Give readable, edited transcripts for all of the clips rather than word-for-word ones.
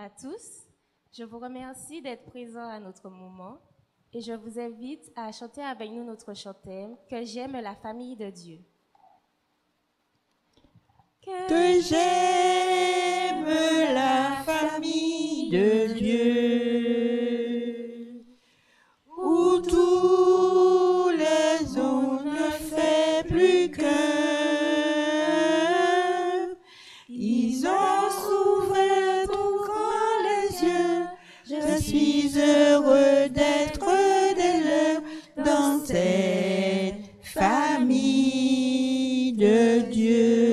à tous. Je vous remercie d'être présents à notre moment et je vous invite à chanter avec nous notre chant-thème « Que j'aime la famille de Dieu ». Que j'aime la famille de Dieu, où tous les hommes ne fait plus qu'un. Ils ont souffert ouvrant les yeux. Je suis heureux d'être des leurs dans cette famille de Dieu.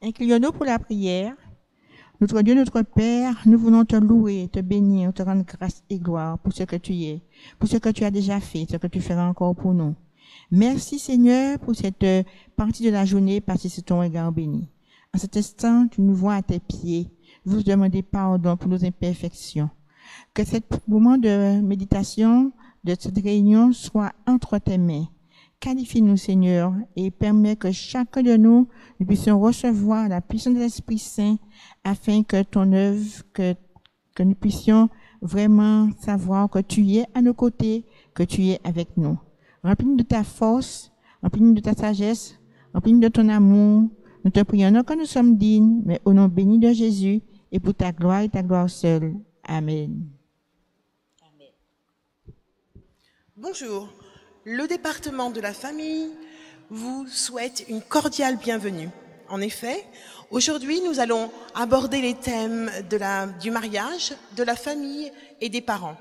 Inclinons-nous pour la prière. Notre Dieu, notre Père, nous voulons te louer, te bénir, te rendre grâce et gloire pour ce que tu es, pour ce que tu as déjà fait, ce que tu feras encore pour nous. Merci Seigneur pour cette partie de la journée passée sur ton regard béni. En cet instant, tu nous vois à tes pieds. Nous vous demandons pardon pour nos imperfections. Que ce moment de méditation, de cette réunion soit entre tes mains. Qualifie-nous, Seigneur, et permets que chacun de nous puissions recevoir la puissance de l'Esprit Saint afin que ton œuvre, que nous puissions vraiment savoir que tu es à nos côtés, que tu es avec nous. Remplis-nous de ta force, remplis-nous de ta sagesse, remplis-nous de ton amour. Nous te prions non que nous sommes dignes, mais au nom béni de Jésus et pour ta gloire et ta gloire seule. Amen. Amen. Bonjour. Le département de la famille vous souhaite une cordiale bienvenue. En effet, aujourd'hui, nous allons aborder les thèmes du mariage, de la famille et des parents.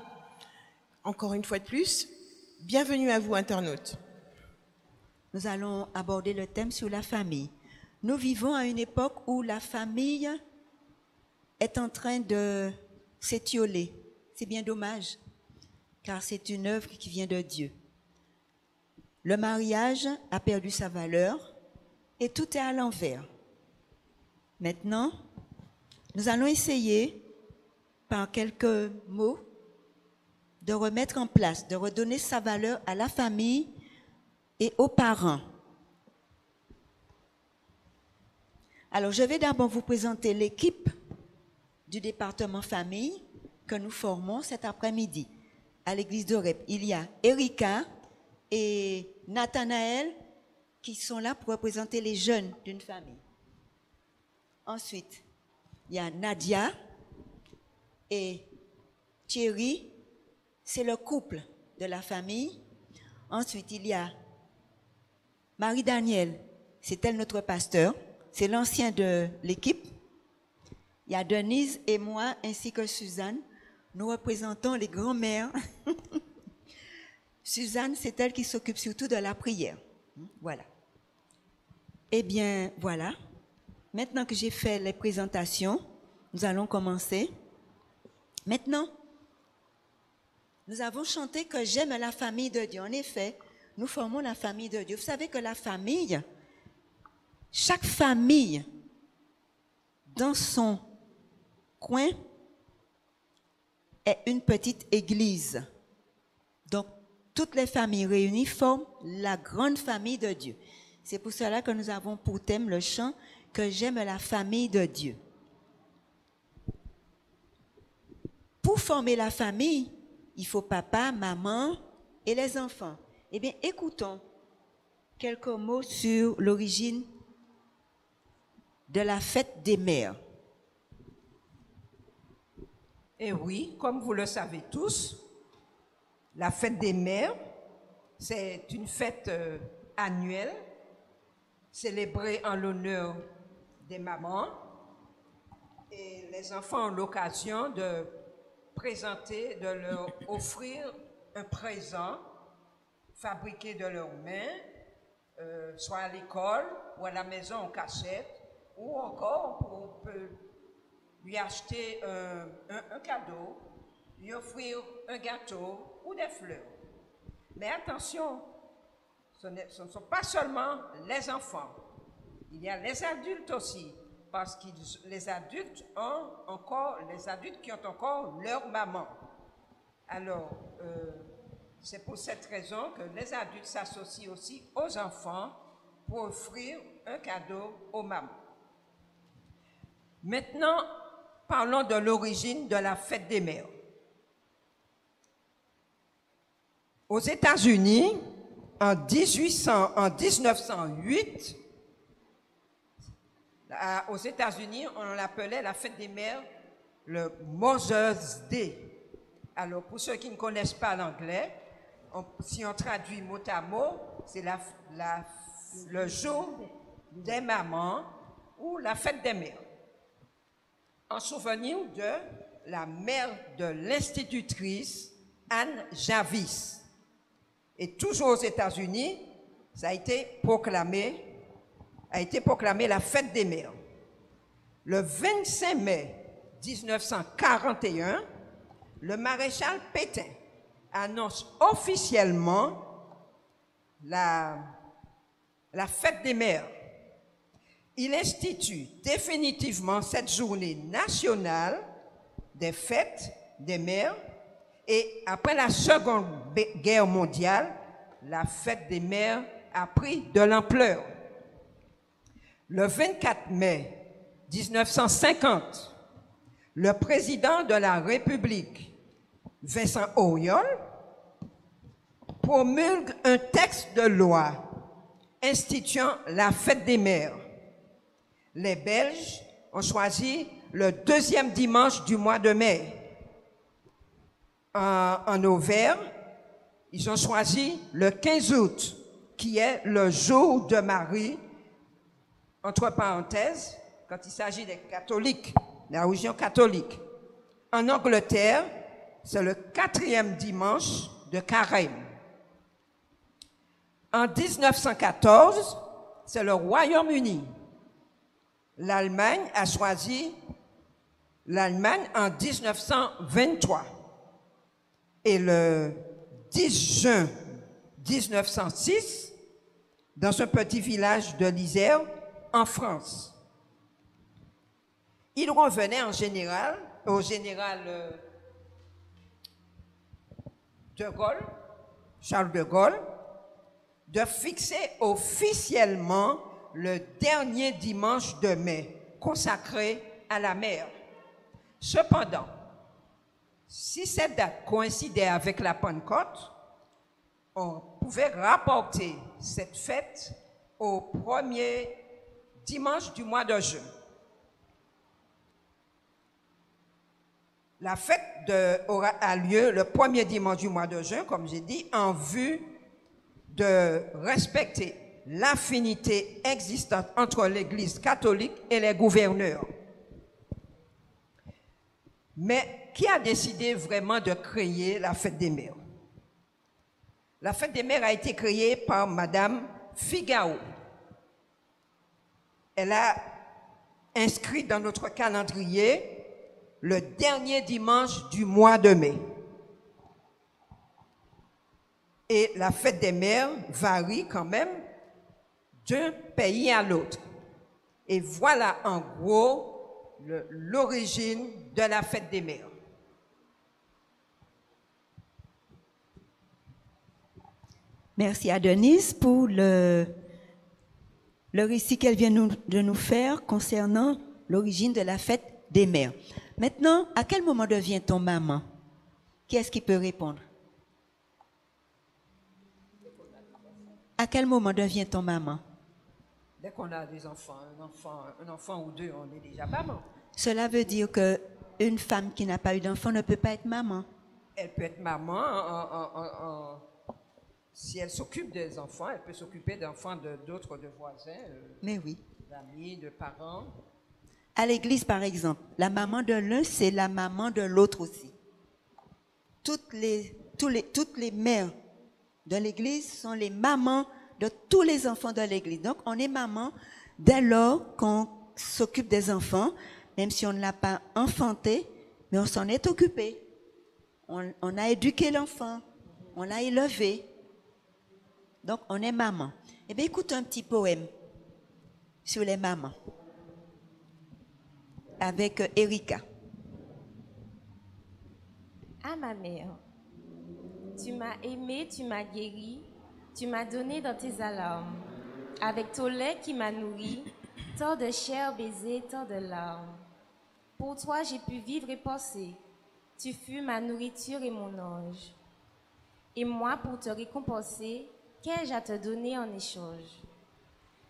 Encore une fois de plus, bienvenue à vous, internautes. Nous allons aborder le thème sur la famille. Nous vivons à une époque où la famille est en train de s'étioler. C'est bien dommage, car c'est une œuvre qui vient de Dieu. Le mariage a perdu sa valeur et tout est à l'envers. Maintenant, nous allons essayer, par quelques mots, de remettre en place, de redonner sa valeur à la famille et aux parents. Alors, je vais d'abord vous présenter l'équipe du département famille que nous formons cet après-midi. À l'église d'Oreb, il y a Erika et Nathanaël qui sont là pour représenter les jeunes d'une famille. Ensuite, il y a Nadia et Thierry, c'est le couple de la famille. Ensuite, il y a Marie-Danielle, c'est elle notre pasteur, c'est l'ancien de l'équipe. Il y a Denise et moi ainsi que Suzanne, nous représentons les grands-mères. Suzanne, c'est elle qui s'occupe surtout de la prière. Voilà. Eh bien, voilà. Maintenant que j'ai fait les présentations, nous allons commencer. Maintenant, nous avons chanté que j'aime la famille de Dieu. En effet, nous formons la famille de Dieu. Vous savez que la famille, chaque famille, dans son coin, est une petite église. Donc, toutes les familles réunies forment la grande famille de Dieu. C'est pour cela que nous avons pour thème le chant « Que j'aime la famille de Dieu ». Pour former la famille, il faut papa, maman et les enfants. Eh bien, écoutons quelques mots sur l'origine de la fête des mères. Et oui, comme vous le savez tous, la fête des mères, c'est une fête annuelle célébrée en l'honneur des mamans et les enfants ont l'occasion de présenter, de leur offrir un présent fabriqué de leurs mains, soit à l'école ou à la maison en cachette, ou encore on peut lui acheter un cadeau, lui offrir un gâteau ou des fleurs. Mais attention, ce ne sont pas seulement les enfants, il y a les adultes aussi, parce que les adultes qui ont encore leur maman. Alors, c'est pour cette raison que les adultes s'associent aussi aux enfants pour offrir un cadeau aux mamans. Maintenant, parlons de l'origine de la fête des mères. Aux États-Unis, en 1908, aux États-Unis, on l'appelait la fête des mères le Mother's Day. Alors, pour ceux qui ne connaissent pas l'anglais, si on traduit mot à mot, c'est le jour des mamans ou la fête des mères. En souvenir de la mère de l'institutrice Anne Jarvis. Et toujours aux États-Unis, ça a été proclamé la fête des mères. Le 25 mai 1941, le maréchal Pétain annonce officiellement la fête des mères. Il institue définitivement cette journée nationale des fêtes des mères et après la Seconde Guerre mondiale, la fête des mères a pris de l'ampleur. Le 24 mai 1950, le président de la République, Vincent Auriol, promulgue un texte de loi instituant la fête des mères. Les Belges ont choisi le deuxième dimanche du mois de mai. En Auvergne, ils ont choisi le 15 août, qui est le jour de Marie, entre parenthèses, quand il s'agit des catholiques, la religion catholique. En Angleterre, c'est le 4e dimanche de Carême. En 1914, c'est le Royaume-Uni. L'Allemagne a choisi l'Allemagne en 1923. Et le 10 juin 1906, dans un petit village de l'Isère, en France. Il revenait au général de Gaulle, Charles de Gaulle, de fixer officiellement le dernier dimanche de mai, consacré à la mère. Cependant, si cette date coïncidait avec la Pentecôte, on pouvait rapporter cette fête au premier dimanche du mois de juin. La fête a lieu le premier dimanche du mois de juin, comme j'ai dit, en vue de respecter l'affinité existante entre l'Église catholique et les gouverneurs. Mais qui a décidé vraiment de créer la fête des mères? La fête des mères a été créée par Madame Figaro. Elle a inscrit dans notre calendrier le dernier dimanche du mois de mai. Et la fête des mères varie quand même d'un pays à l'autre. Et voilà en gros l'origine de la fête des mères. Merci à Denise pour le récit qu'elle vient de nous faire concernant l'origine de la fête des mères. Maintenant, à quel moment devient-on maman? Qui est-ce qui peut répondre? À quel moment devient-on maman? Dès qu'on a des enfants, un enfant ou deux, on est déjà maman. Cela veut dire qu'une femme qui n'a pas eu d'enfant ne peut pas être maman. Elle peut être maman si elle s'occupe des enfants, elle peut s'occuper d'enfants d'autres voisins, Mais oui. d'amis, de parents. À l'église, par exemple, la maman de l'un, c'est la maman de l'autre aussi. Toutes les mères de l'église sont les mamans de tous les enfants de l'église. Donc, on est maman dès lors qu'on s'occupe des enfants, même si on ne l'a pas enfanté, mais on s'en est occupé. On a éduqué l'enfant, on l'a élevé. Donc, on est maman. Eh bien, écoute un petit poème sur les mamans avec Erika. À ma mère, tu m'as aimé, tu m'as guéri, tu m'as donné dans tes alarmes. Avec ton lait qui m'a nourri, tant de chair baisée, tant de larmes. Pour toi, j'ai pu vivre et penser. Tu fus ma nourriture et mon ange. Et moi, pour te récompenser, qu'ai-je à te donner en échange?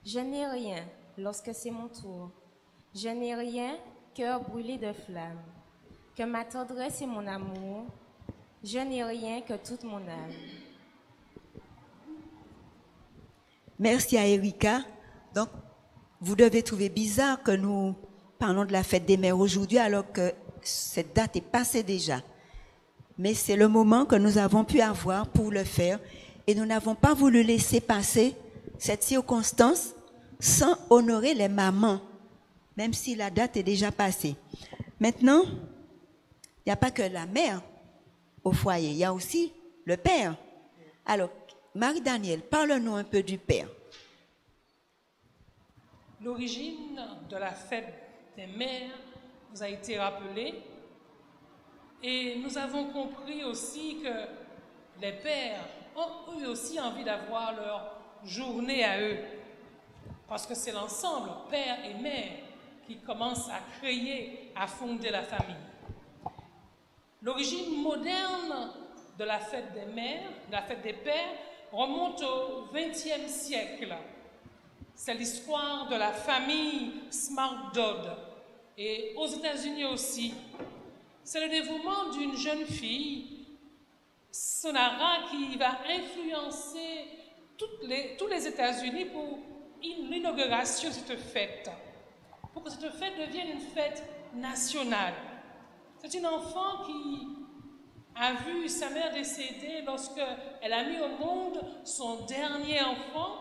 Je n'ai rien lorsque c'est mon tour. Je n'ai rien, cœur brûlé de flamme. Que ma tendresse et mon amour, je n'ai rien que toute mon âme. Merci à Erika. Donc, vous devez trouver bizarre que nous parlons de la fête des mères aujourd'hui alors que cette date est passée déjà. Mais c'est le moment que nous avons pu avoir pour le faire et nous n'avons pas voulu laisser passer cette circonstance sans honorer les mamans, même si la date est déjà passée. Maintenant, il n'y a pas que la mère au foyer, il y a aussi le père. Alors, Marie-Danielle, parle-nous un peu du père. L'origine de la fête des mères nous a été rappelée et nous avons compris aussi que les pères ont eux aussi envie d'avoir leur journée à eux parce que c'est l'ensemble, père et mère, qui commence à créer, à fonder la famille. L'origine moderne de la fête des mères, de la fête des pères, remonte au XXe siècle. C'est l'histoire de la famille Smart Dodd et aux États-Unis aussi. C'est le dévouement d'une jeune fille, Sonara, qui va influencer tous les États-Unis pour l'inauguration de cette fête, pour que cette fête devienne une fête nationale. C'est une enfant qui a vu sa mère décéder lorsqu'elle a mis au monde son dernier enfant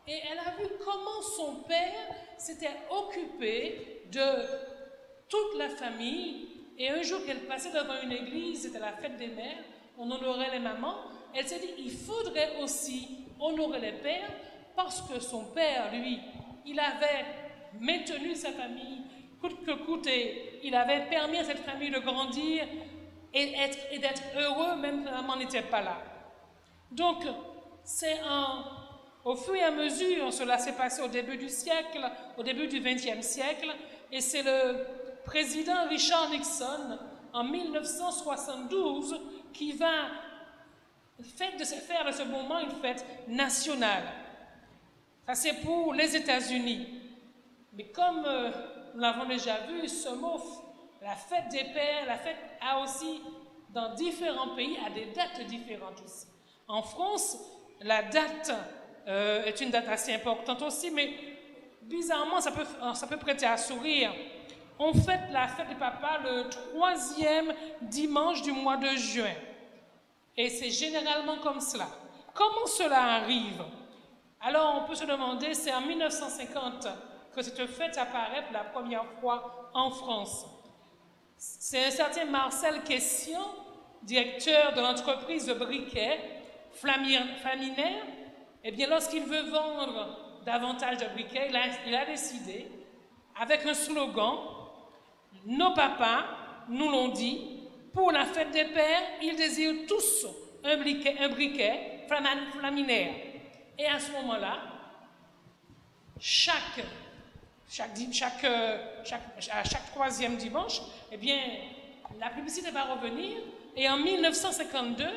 et elle a vu comment son père s'était occupé de toute la famille. Et un jour qu'elle passait devant une église, c'était la fête des mères, on honorait les mamans, elle s'est dit, il faudrait aussi honorer les pères parce que son père, lui, il avait maintenu sa famille coûte que coûte et il avait permis à cette famille de grandir et d'être heureux même quand la maman n'était pas là. Donc, au fur et à mesure, cela s'est passé au début du siècle, au début du XXe siècle, et c'est le président Richard Nixon, en 1972, qui va faire de ce moment une fête nationale. Ça, c'est pour les États-Unis. Mais comme nous l'avons déjà vu, ce mot, la fête des pères, la fête a aussi, dans différents pays, a des dates différentes aussi. En France, la date est une date assez importante aussi, mais bizarrement, ça peut prêter à sourire. On fête la fête des papas le 3e dimanche du mois de juin. Et c'est généralement comme cela. Comment cela arrive? Alors, on peut se demander, c'est en 1950 que cette fête apparaît pour la première fois en France. C'est un certain Marcel Question, directeur de l'entreprise de briquets Flaminaire. Eh bien, lorsqu'il veut vendre davantage de briquets, il a décidé, avec un slogan, « Nos papas nous l'ont dit, pour la fête des pères, ils désirent tous un briquet Flaminaire. » Et à ce moment-là, chaque 3e dimanche, eh bien, la publicité va revenir et en 1952,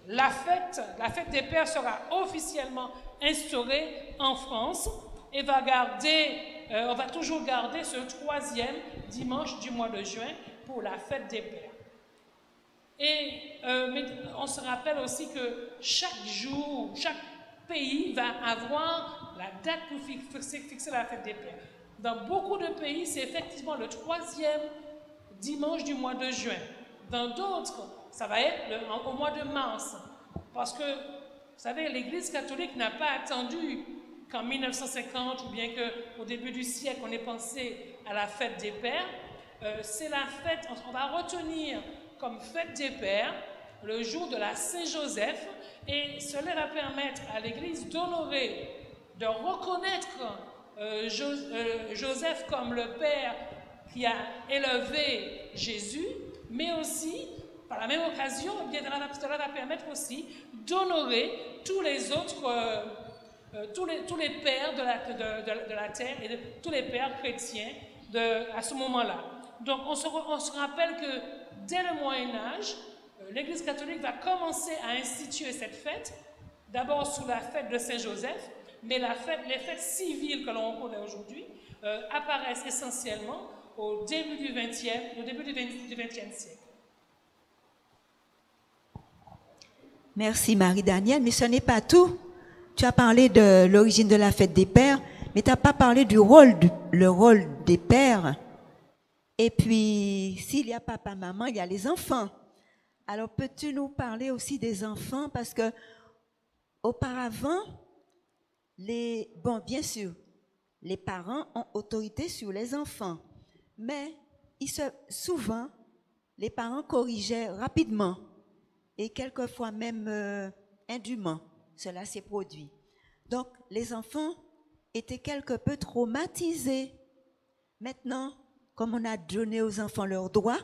la fête des pères sera officiellement instaurée en France et on va toujours garder ce 3e dimanche du mois de juin pour la fête des pères. Et mais on se rappelle aussi que chaque jour, chaque pays va avoir la date pour fixer la fête des pères. Dans beaucoup de pays, c'est effectivement le 3e dimanche du mois de juin. Dans d'autres, ça va être au mois de mars. Parce que, vous savez, l'Église catholique n'a pas attendu qu'en 1950 ou bien qu'au début du siècle, on ait pensé à la fête des pères. C'est la fête, on va retenir comme fête des pères le jour de la Saint-Joseph. Et cela va permettre à l'Église d'honorer, de reconnaître Joseph comme le père qui a élevé Jésus, mais aussi, par la même occasion, eh bien, cela va permettre aussi d'honorer tous les autres, tous les pères de la terre et tous les pères chrétiens à ce moment-là. Donc on se rappelle que dès le Moyen-Âge, l'Église catholique va commencer à instituer cette fête, d'abord sous la fête de Saint-Joseph, mais les fêtes civiles que l'on connaît aujourd'hui apparaissent essentiellement au début du XXe siècle. Merci Marie-Danielle, mais ce n'est pas tout. Tu as parlé de l'origine de la fête des pères, mais tu n'as pas parlé du rôle des pères. Et puis, s'il y a papa, maman, il y a les enfants. Alors, peux-tu nous parler aussi des enfants? Parce que auparavant, bien sûr, les parents ont autorité sur les enfants, mais souvent, les parents corrigeaient rapidement et quelquefois même indûment. Cela s'est produit. Donc, les enfants étaient quelque peu traumatisés. Maintenant, comme on a donné aux enfants leurs droits,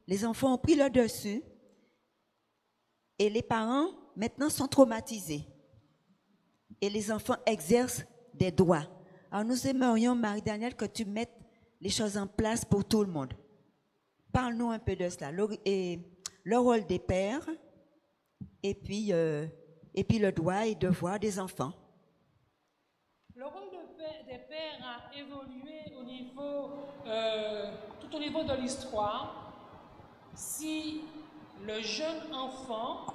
les enfants ont pris le dessus et les parents, maintenant, sont traumatisés. Et les enfants exercent des droits. Alors, nous aimerions, Marie-Danielle, que tu mettes les choses en place pour tout le monde. Parle-nous un peu de cela. Le rôle des pères et puis le droit et devoir des enfants. Le rôle des pères a évolué tout au niveau de l'histoire. Si le jeune enfant,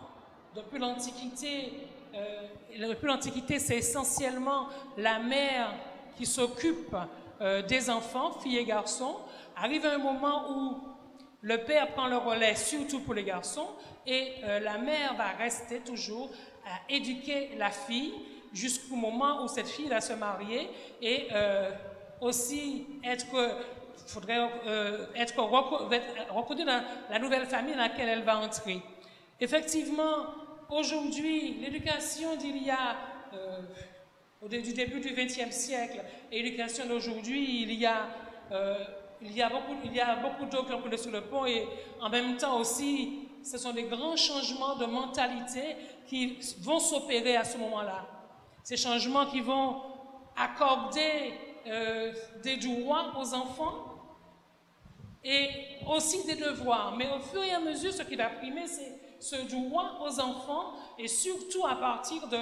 depuis l'Antiquité, c'est essentiellement la mère qui s'occupe des enfants, filles et garçons, arrive un moment où le père prend le relais, surtout pour les garçons, et la mère va rester toujours à éduquer la fille jusqu'au moment où cette fille va se marier et aussi être reconnue dans la nouvelle famille dans laquelle elle va entrer. Effectivement, aujourd'hui, l'éducation d'il y a du début du XXe siècle et l'éducation d'aujourd'hui, il y a beaucoup d'eau qui ont coulé sur le pont et en même temps aussi, ce sont des grands changements de mentalité qui vont s'opérer à ce moment-là. Ces changements qui vont accorder des droits aux enfants et aussi des devoirs. Mais au fur et à mesure, ce qui va primer, c'est ce droit aux enfants et surtout à partir de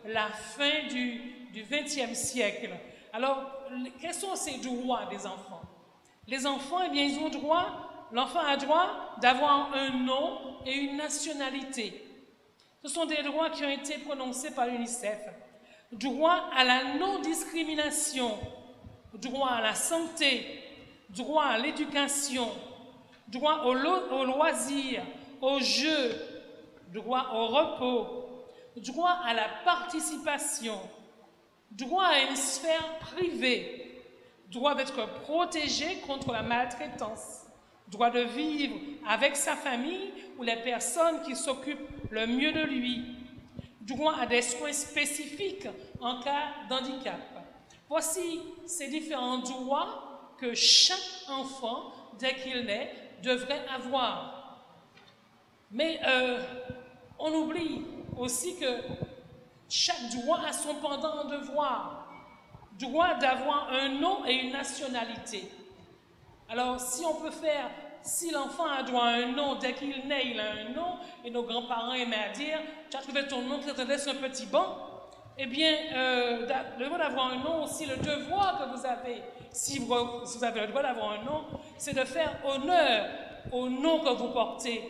la fin du XXe siècle. Alors, quels sont ces droits des enfants? Les enfants, eh bien, ils ont droit, l'enfant a droit d'avoir un nom et une nationalité. Ce sont des droits qui ont été prononcés par l'UNICEF. Droit à la non-discrimination, droit à la santé, droit à l'éducation, droit au loisir, au jeu, droit au repos, droit à la participation, droit à une sphère privée, droit d'être protégé contre la maltraitance, droit de vivre avec sa famille ou les personnes qui s'occupent le mieux de lui, droit à des soins spécifiques en cas d'handicap. Voici ces différents droits que chaque enfant, dès qu'il naît, devrait avoir. Mais on oublie aussi que chaque droit a son pendant en devoir. Droit d'avoir un nom et une nationalité. Alors, si l'enfant a droit à un nom, dès qu'il naît, il a un nom, et nos grands-parents aimaient à dire, tu as trouvé ton nom qui t'attendait sur un petit banc, eh bien, le droit d'avoir un nom, aussi le devoir que vous avez, si vous avez le droit d'avoir un nom, c'est de faire honneur au nom que vous portez,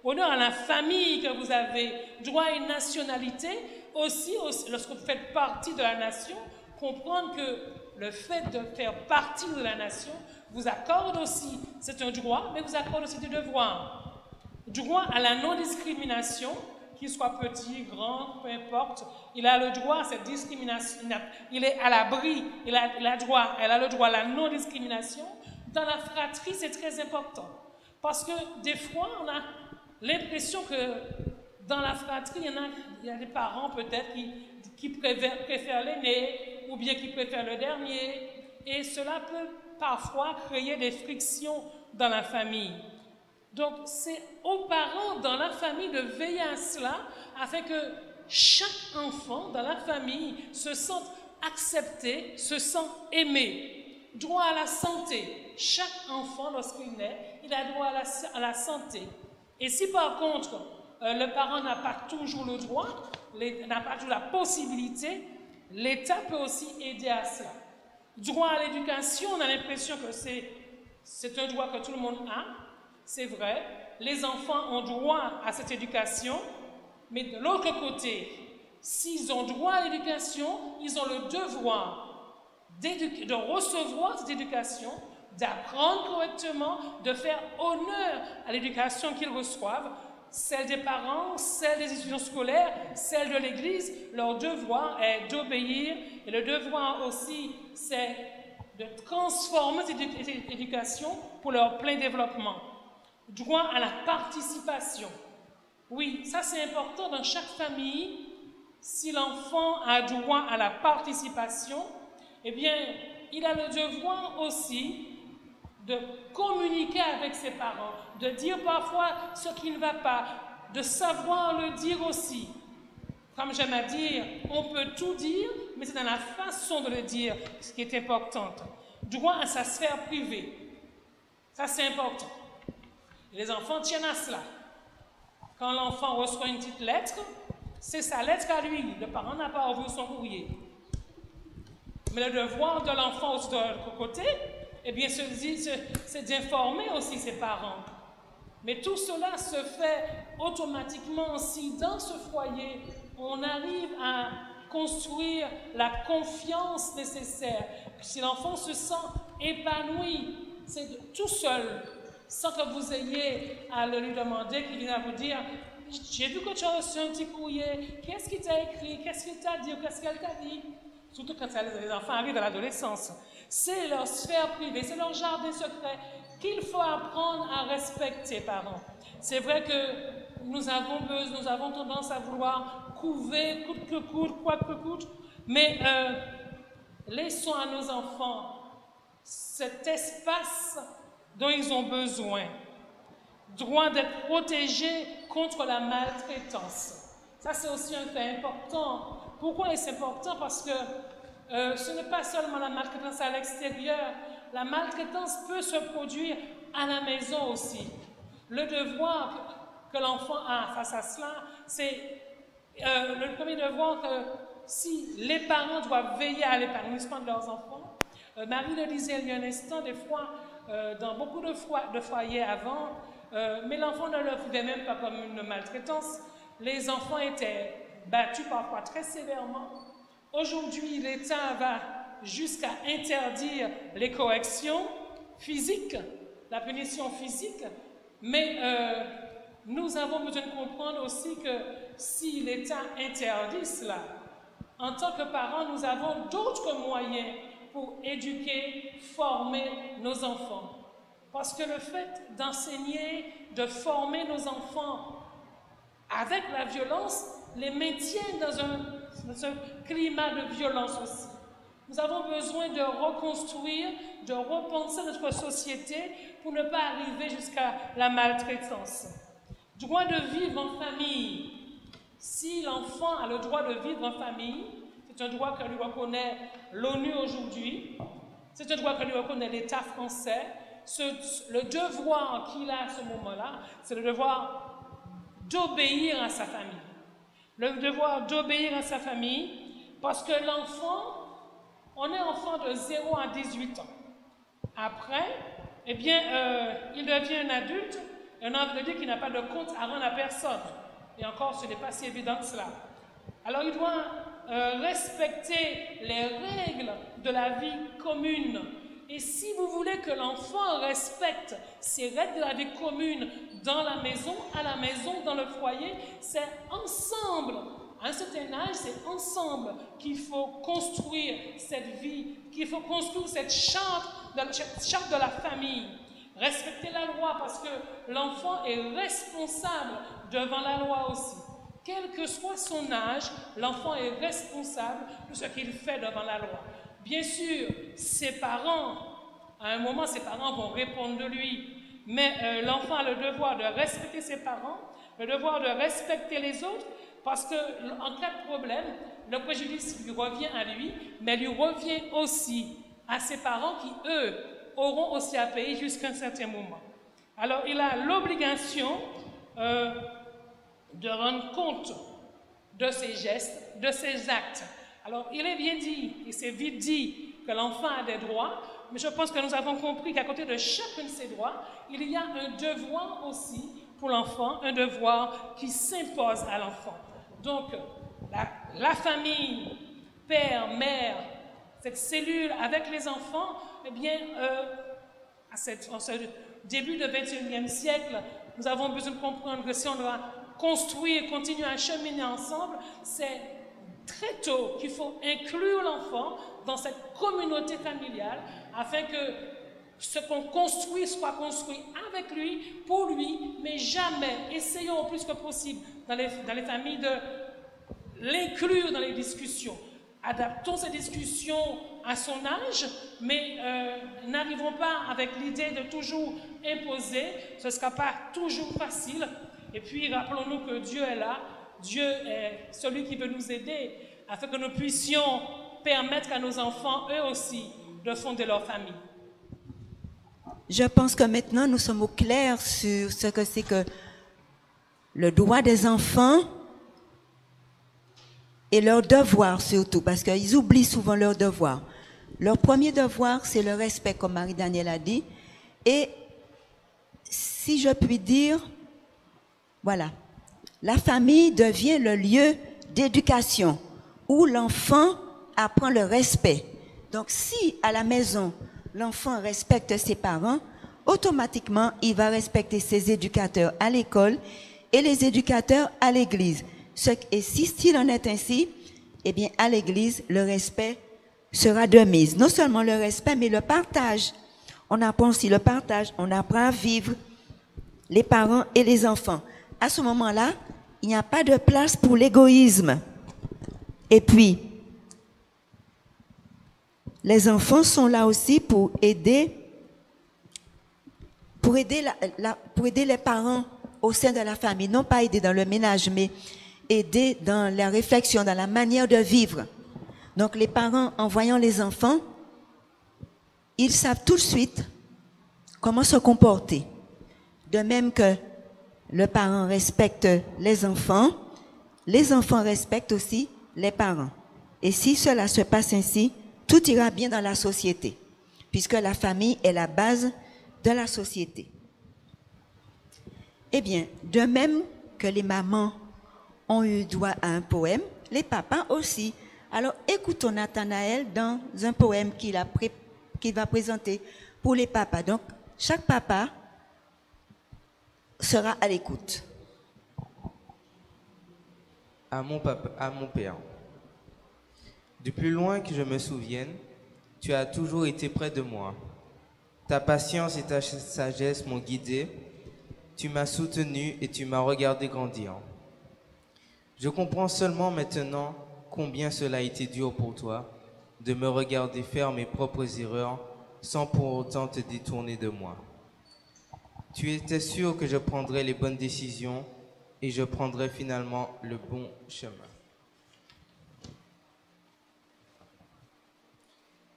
honneur à la famille que vous avez, droit à une nationalité, aussi lorsque vous faites partie de la nation, comprendre que le fait de faire partie de la nation vous accorde aussi, c'est un droit, mais vous accorde aussi des devoirs. Droit à la non-discrimination, qu'il soit petit, grand, peu importe, il a le droit à cette discrimination, il est à l'abri, elle a le droit à la non-discrimination. Dans la fratrie, c'est très important, parce que des fois, on a l'impression que dans la fratrie, il y a des parents peut-être qui préfèrent l'aîné ou bien qui préfèrent le dernier, et cela peut parfois créer des frictions dans la famille. Donc, c'est aux parents dans la famille de veiller à cela afin que chaque enfant dans la famille se sente accepté, se sente aimé. droit à la santé. Chaque enfant, lorsqu'il naît, il a droit à la santé. Et si par contre, le parent n'a pas toujours le droit, n'a pas toujours la possibilité, l'État peut aussi aider à cela. Droit à l'éducation, on a l'impression que c'est un droit que tout le monde a, c'est vrai. Les enfants ont droit à cette éducation, mais de l'autre côté, s'ils ont droit à l'éducation, ils ont le devoir de recevoir cette éducation, d'apprendre correctement, de faire honneur à l'éducation qu'ils reçoivent, celle des parents, celle des institutions scolaires, celle de l'Église. Leur devoir est d'obéir et le devoir aussi, c'est de transformer cette éducation pour leur plein développement. Droit à la participation. Oui, ça c'est important dans chaque famille. Si l'enfant a droit à la participation, eh bien, il a le devoir aussi de communiquer avec ses parents, de dire parfois ce qui ne va pas, de savoir le dire aussi. Comme j'aime à dire, on peut tout dire, mais c'est dans la façon de le dire ce qui est important. Droit à sa sphère privée. Ça, c'est important. Et les enfants tiennent à cela. Quand l'enfant reçoit une petite lettre, c'est sa lettre à lui. Le parent n'a pas ouvert son courrier. Mais le devoir de l'enfant aussi de l'autre côté, eh bien, c'est d'informer aussi ses parents. Mais tout cela se fait automatiquement si dans ce foyer, on arrive à construire la confiance nécessaire. Si l'enfant se sent épanoui, c'est tout seul, sans que vous ayez à lui demander, qu'il vienne à vous dire « J'ai vu que tu as reçu un petit courrier, qu'est-ce qu'il t'a écrit, qu'est-ce qu'il t'a dit ou qu'est-ce qu'elle t'a dit ?» Surtout quand les enfants arrivent à l'adolescence. C'est leur sphère privée, c'est leur jardin secret qu'il faut apprendre à respecter, parents. C'est vrai que nous avons tendance à vouloir couver coûte que coûte, quoi que coûte, mais laissons à nos enfants cet espace dont ils ont besoin. Droit d'être protégés contre la maltraitance. Ça, c'est aussi un fait important. Pourquoi est-ce important? Parce que ce n'est pas seulement la maltraitance à l'extérieur. La maltraitance peut se produire à la maison aussi. Le devoir que l'enfant a face à cela, c'est le premier devoir que si les parents doivent veiller à l'épanouissement de leurs enfants. Marie le disait il y a un instant, des fois, dans beaucoup de foyers avant, mais l'enfant ne le vivait même pas comme une maltraitance. Les enfants étaient battus parfois très sévèrement. Aujourd'hui, l'État va jusqu'à interdire les corrections physiques, la punition physique, mais nous avons besoin de comprendre aussi que si l'État interdit cela, en tant que parents, nous avons d'autres moyens pour éduquer, former nos enfants. Parce que le fait d'enseigner, de former nos enfants avec la violence, les maintient dans un climat de violence aussi. Nous avons besoin de reconstruire, de repenser notre société pour ne pas arriver jusqu'à la maltraitance. Droit de vivre en famille. Si l'enfant a le droit de vivre en famille, c'est un droit que lui reconnaît l'ONU aujourd'hui, c'est un droit que lui reconnaît l'État français. Le devoir qu'il a à ce moment-là, c'est le devoir d'obéir à sa famille. Le devoir d'obéir à sa famille, parce que l'enfant, on est enfant de 0 à 18 ans. Après, eh bien, il devient un adulte, et on a envie de dire qu'il n'a pas de compte à rendre à personne. Et encore, ce n'est pas si évident que cela. Alors, il doit respecter les règles de la vie commune. Et si vous voulez que l'enfant respecte ces règles de la vie commune dans la maison, à la maison, dans le foyer, c'est ensemble, à un certain âge, c'est ensemble qu'il faut construire cette vie, qu'il faut construire cette charte de la famille. Respecter la loi parce que l'enfant est responsable devant la loi aussi. Quel que soit son âge, l'enfant est responsable de ce qu'il fait devant la loi. Bien sûr, ses parents, à un moment, ses parents vont répondre de lui, mais l'enfant a le devoir de respecter ses parents, le devoir de respecter les autres, parce qu'en cas de problème, le préjudice lui revient à lui, mais lui revient aussi à ses parents qui, eux, auront aussi à payer jusqu'à un certain moment. Alors, il a l'obligation de rendre compte de ses gestes, de ses actes. Alors, il est bien dit, et c'est vite dit, que l'enfant a des droits, mais je pense que nous avons compris qu'à côté de chacun de ces droits, il y a un devoir aussi pour l'enfant, un devoir qui s'impose à l'enfant. Donc, la famille, père, mère, cette cellule avec les enfants, eh bien, en ce début du XXIe siècle, nous avons besoin de comprendre que si on doit construire, continuer à cheminer ensemble, c'est très tôt qu'il faut inclure l'enfant dans cette communauté familiale afin que ce qu'on construit soit construit avec lui, pour lui, mais jamais, essayons au plus que possible dans les familles de l'inclure dans les discussions. Adaptons ces discussions à son âge, mais n'arrivons pas avec l'idée de toujours imposer, ce ne sera pas toujours facile. Et puis rappelons-nous que Dieu est là, Dieu est celui qui veut nous aider afin que nous puissions permettre à nos enfants, eux aussi, de fonder leur famille. Je pense que maintenant nous sommes au clair sur ce que c'est que le droit des enfants et leur devoir surtout, parce qu'ils oublient souvent leur devoir. Leur premier devoir, c'est le respect, comme Marie-Danielle a dit. Et si je puis dire, voilà, la famille devient le lieu d'éducation où l'enfant apprend le respect. Donc si à la maison, l'enfant respecte ses parents, automatiquement, il va respecter ses éducateurs à l'école et les éducateurs à l'église. Et si s'il en est ainsi, eh bien, à l'église, le respect sera de mise. Non seulement le respect, mais le partage. On apprend aussi le partage, on apprend à vivre, les parents et les enfants. À ce moment-là, il n'y a pas de place pour l'égoïsme. Et puis, les enfants sont là aussi pour aider les parents au sein de la famille. Non pas aider dans le ménage, mais aider dans la réflexion, dans la manière de vivre. Donc les parents, en voyant les enfants, ils savent tout de suite comment se comporter. De même que le parent respecte les enfants respectent aussi les parents. Et si cela se passe ainsi, tout ira bien dans la société, puisque la famille est la base de la société. Eh bien, de même que les mamans ont eu droit à un poème, les papas aussi. Alors, écoutons Nathanaël dans un poème qu'il va présenter pour les papas. Donc, chaque papa sera à l'écoute. À mon père. Du plus loin que je me souvienne, tu as toujours été près de moi. Ta patience et ta sagesse m'ont guidé. Tu m'as soutenu et tu m'as regardé grandir. Je comprends seulement maintenant combien cela a été dur pour toi de me regarder faire mes propres erreurs sans pour autant te détourner de moi. Tu étais sûr que je prendrais les bonnes décisions et je prendrais finalement le bon chemin.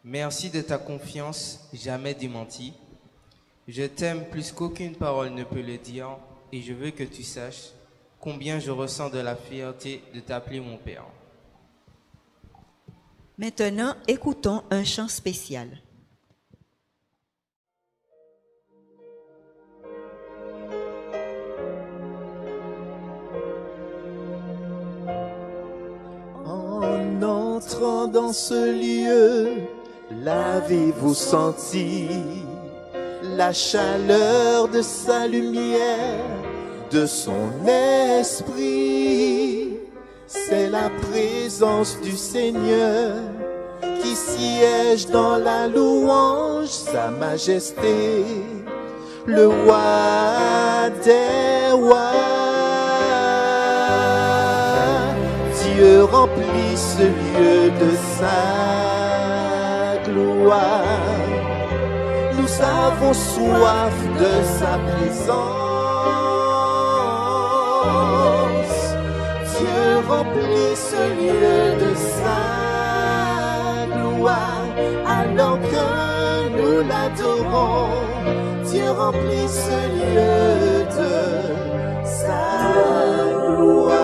Merci de ta confiance jamais démentie. Je t'aime plus qu'aucune parole ne peut le dire et je veux que tu saches combien je ressens de la fierté de t'appeler mon père. Maintenant, écoutons un chant spécial. En entrant dans ce lieu, l'avez-vous senti la chaleur de sa lumière, de son esprit? C'est la présence du Seigneur qui siège dans la louange, sa majesté, le roi des rois. Dieu remplit ce lieu de sa gloire. Nous avons soif de sa présence. Dieu remplit ce lieu de sa gloire, alors que nous l'adorons. Dieu remplit ce lieu de sa gloire.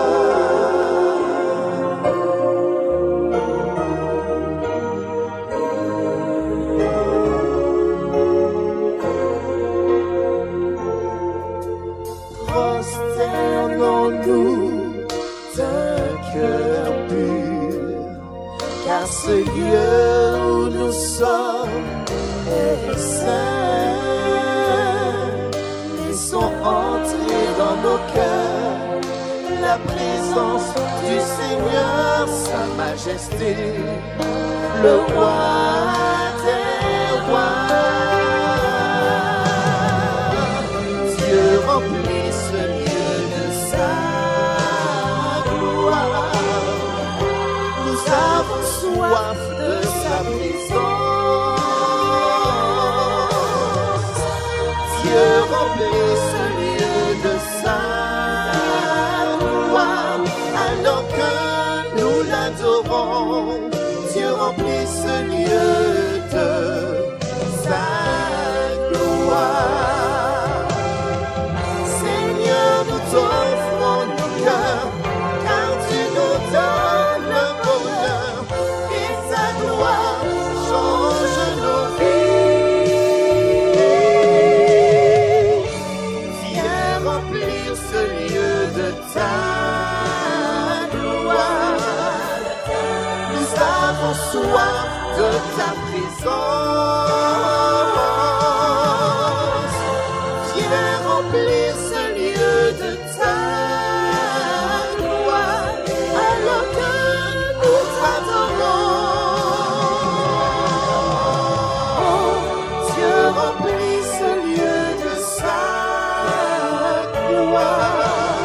Prosternons-nous d'un cœur pur, car ce lieu où nous sommes est saint. Laissons entrer dans nos cœurs la présence du Seigneur, sa majesté, le roi des rois. Dieu remplit ce lieu de sa gloire. Nous avons soif de sa présence. Dieu remplit ce lieu de sa gloire. Alors que nous l'adorons, Dieu remplit ce lieu de sa gloire. Seigneur, nous t'offrons nos cœurs, car tu nous donnes le bonheur et ta gloire change nos vies. Viens remplir ce lieu de ta gloire. Nous avons soif de ta présence. Viens remplir ce lieu de ta gloire, alors que nous t'adorons. Dieu remplit ce lieu de sa gloire.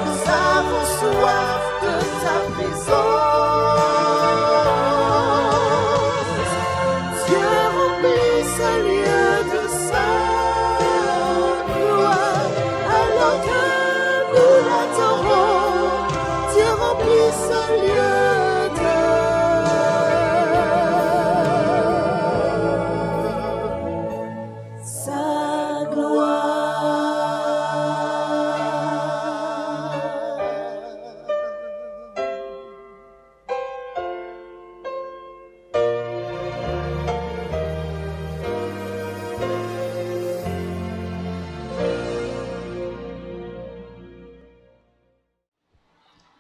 Nous avons soif de ta présence. Dieu remplit ce lieu de sa gloire, alors que nous l'adorons. Dieu remplit ce lieu de sa gloire.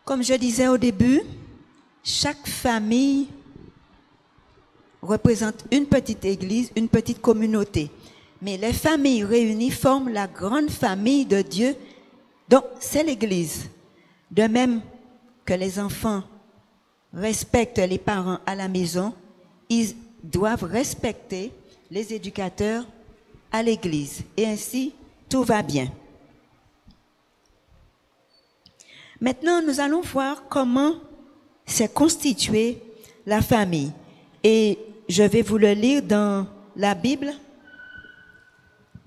Comme je disais au début, chaque famille représente une petite église, une petite communauté. Mais les familles réunies forment la grande famille de Dieu, donc c'est l'église. De même que les enfants respectent les parents à la maison, ils doivent respecter les éducateurs à l'église. Et ainsi, tout va bien. Maintenant, nous allons voir comment s'est constituée la famille. Et je vais vous le lire dans la Bible,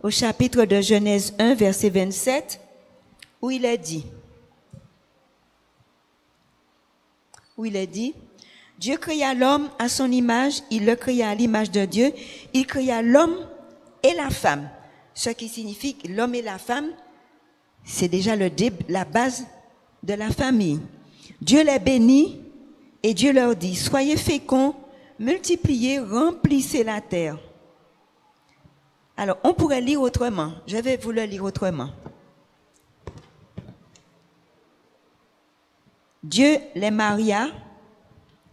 au chapitre de Genèse 1, verset 27, où il est dit, Dieu créa l'homme à son image, il le créa à l'image de Dieu, il créa l'homme et la femme. Ce qui signifie que l'homme et la femme, c'est déjà la base de la famille. Dieu les bénit et Dieu leur dit, soyez féconds, multipliez, remplissez la terre. Alors, on pourrait lire autrement. Je vais vous le lire autrement. Dieu les maria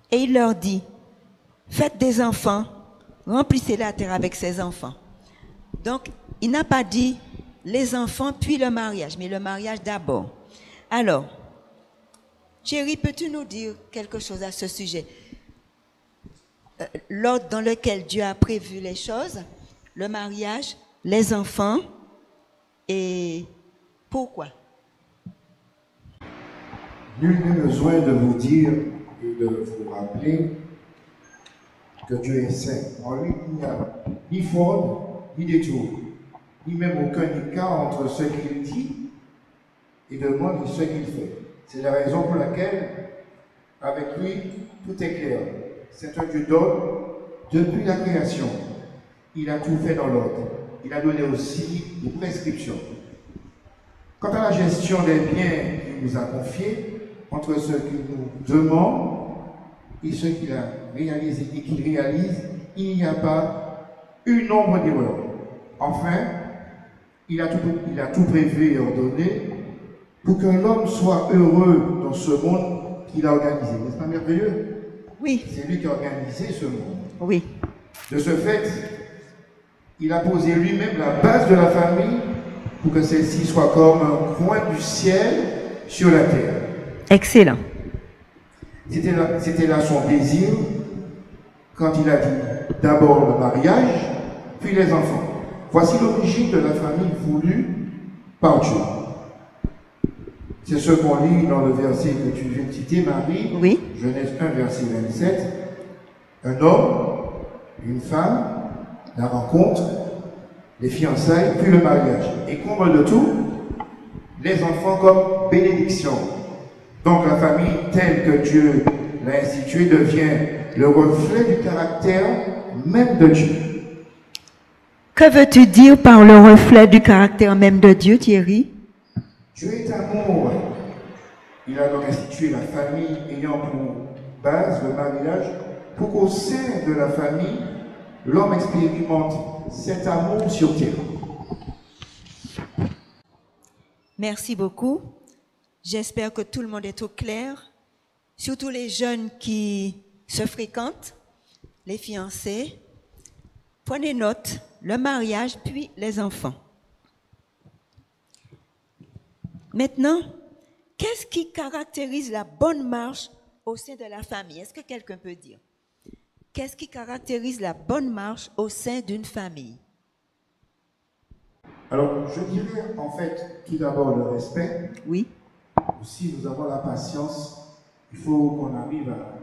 et il leur dit, faites des enfants, remplissez la terre avec ces enfants. Donc, il n'a pas dit les enfants puis le mariage, mais le mariage d'abord. Alors, Thierry, peux-tu nous dire quelque chose à ce sujet? L'ordre dans lequel Dieu a prévu les choses, le mariage, les enfants, et pourquoi? Nul n'est besoin de vous dire et de vous rappeler que Dieu est saint. En lui, il n'y a ni fraude, ni détour, ni même aucun écart entre ce qu'il dit et demande et ce qu'il fait. C'est la raison pour laquelle, avec lui, tout est clair. C'est un Dieu d'ordre depuis la création. il a tout fait dans l'ordre. Il a donné aussi des prescriptions. Quant à la gestion des biens qu'il nous a confiés, entre ce qu'il nous demande et ce qu'il a réalisé et qu'il réalise, il n'y a pas une ombre d'erreur. Enfin, il a tout prévu et ordonné pour que l'homme soit heureux dans ce monde qu'il a organisé. N'est-ce pas merveilleux? Oui. C'est lui qui a organisé ce monde. Oui. De ce fait, il a posé lui-même la base de la famille pour que celle-ci soit comme un coin du ciel sur la terre. Excellent. C'était là son désir quand il a dit d'abord le mariage, puis les enfants. Voici l'origine de la famille voulue par Dieu. C'est ce qu'on lit dans le verset que tu viens de citer, Marie. Oui. Genèse 1, verset 27. Un homme, une femme, la rencontre, les fiançailles, puis le mariage. Et comble de tout, les enfants comme bénédiction. Donc la famille telle que Dieu l'a instituée devient le reflet du caractère même de Dieu. Que veux-tu dire par le reflet du caractère même de Dieu, Thierry? Dieu est amour. Il a donc institué la famille ayant pour base le mariage pour qu'au sein de la famille, l'homme expérimente cet amour sur terre. Merci beaucoup. J'espère que tout le monde est au clair, surtout les jeunes qui se fréquentent, les fiancés. Prenez note, le mariage, puis les enfants. Maintenant, qu'est-ce qui caractérise la bonne marche au sein de la famille? Est-ce que quelqu'un peut dire? Qu'est-ce qui caractérise la bonne marche au sein d'une famille? Alors, je dirais en fait tout d'abord le respect. Oui. Aussi, nous avons la patience. Il faut qu'on arrive à,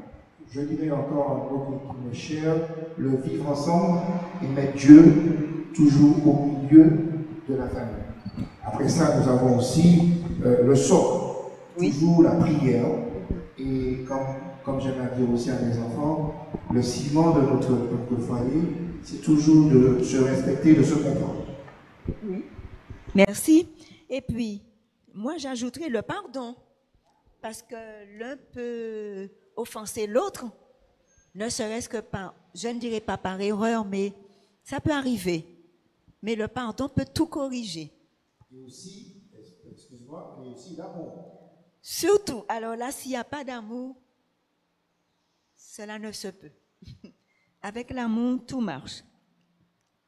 je dirais encore un mot qui me cher, le vivre ensemble et mettre Dieu toujours au milieu de la famille. Après ça, nous avons aussi le socle, toujours la prière. Et comme j'aime à dire aussi à mes enfants, le ciment de notre foyer, c'est toujours de se respecter, de se comprendre. Oui. Merci. Et puis, moi, j'ajouterai le pardon, parce que l'un peut offenser l'autre, ne serait-ce que par, je ne dirais pas par erreur, mais ça peut arriver. Mais le pardon peut tout corriger. Et aussi, excuse-moi, mais aussi l'amour. Surtout, alors là, s'il n'y a pas d'amour, cela ne se peut. Avec l'amour, tout marche.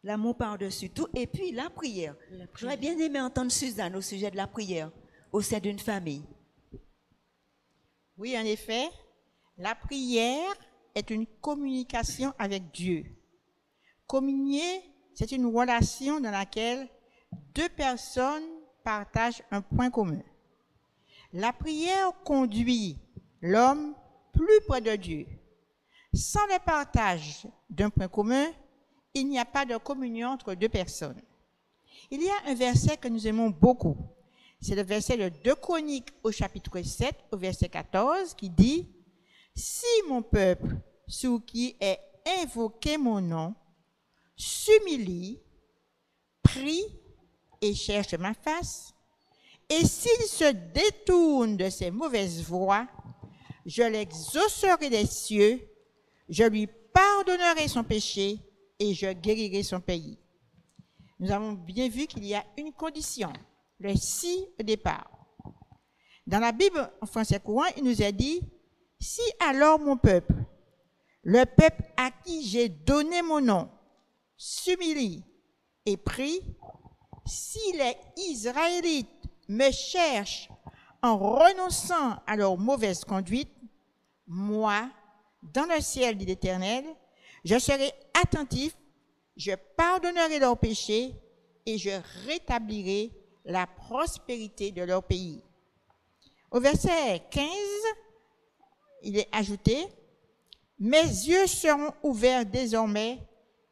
L'amour par-dessus tout. Et puis la prière. J'aurais bien aimé entendre Suzanne au sujet de la prière au sein d'une famille. Oui, en effet, la prière est une communication avec Dieu. Communier, c'est une relation dans laquelle deux personnes partagent un point commun. La prière conduit l'homme plus près de Dieu. Sans le partage d'un point commun, il n'y a pas de communion entre deux personnes. Il y a un verset que nous aimons beaucoup. C'est le verset de 2 Chroniques au chapitre 7, au verset 14, qui dit « Si mon peuple, sous qui est invoqué mon nom, s'humilie, prie et cherche ma face, et s'il se détourne de ses mauvaises voies, je l'exaucerai des cieux, je lui pardonnerai son péché et je guérirai son pays. » Nous avons bien vu qu'il y a une condition, le si au départ. Dans la Bible en français courant, il nous est dit « Si alors mon peuple, le peuple à qui j'ai donné mon nom, s'humilie et prie, si les Israélites me cherchent en renonçant à leur mauvaise conduite, moi, dans le ciel dit l'Éternel, je serai attentif, je pardonnerai leurs péchés et je rétablirai la prospérité de leur pays. Au verset 15, il est ajouté, « Mes yeux seront ouverts désormais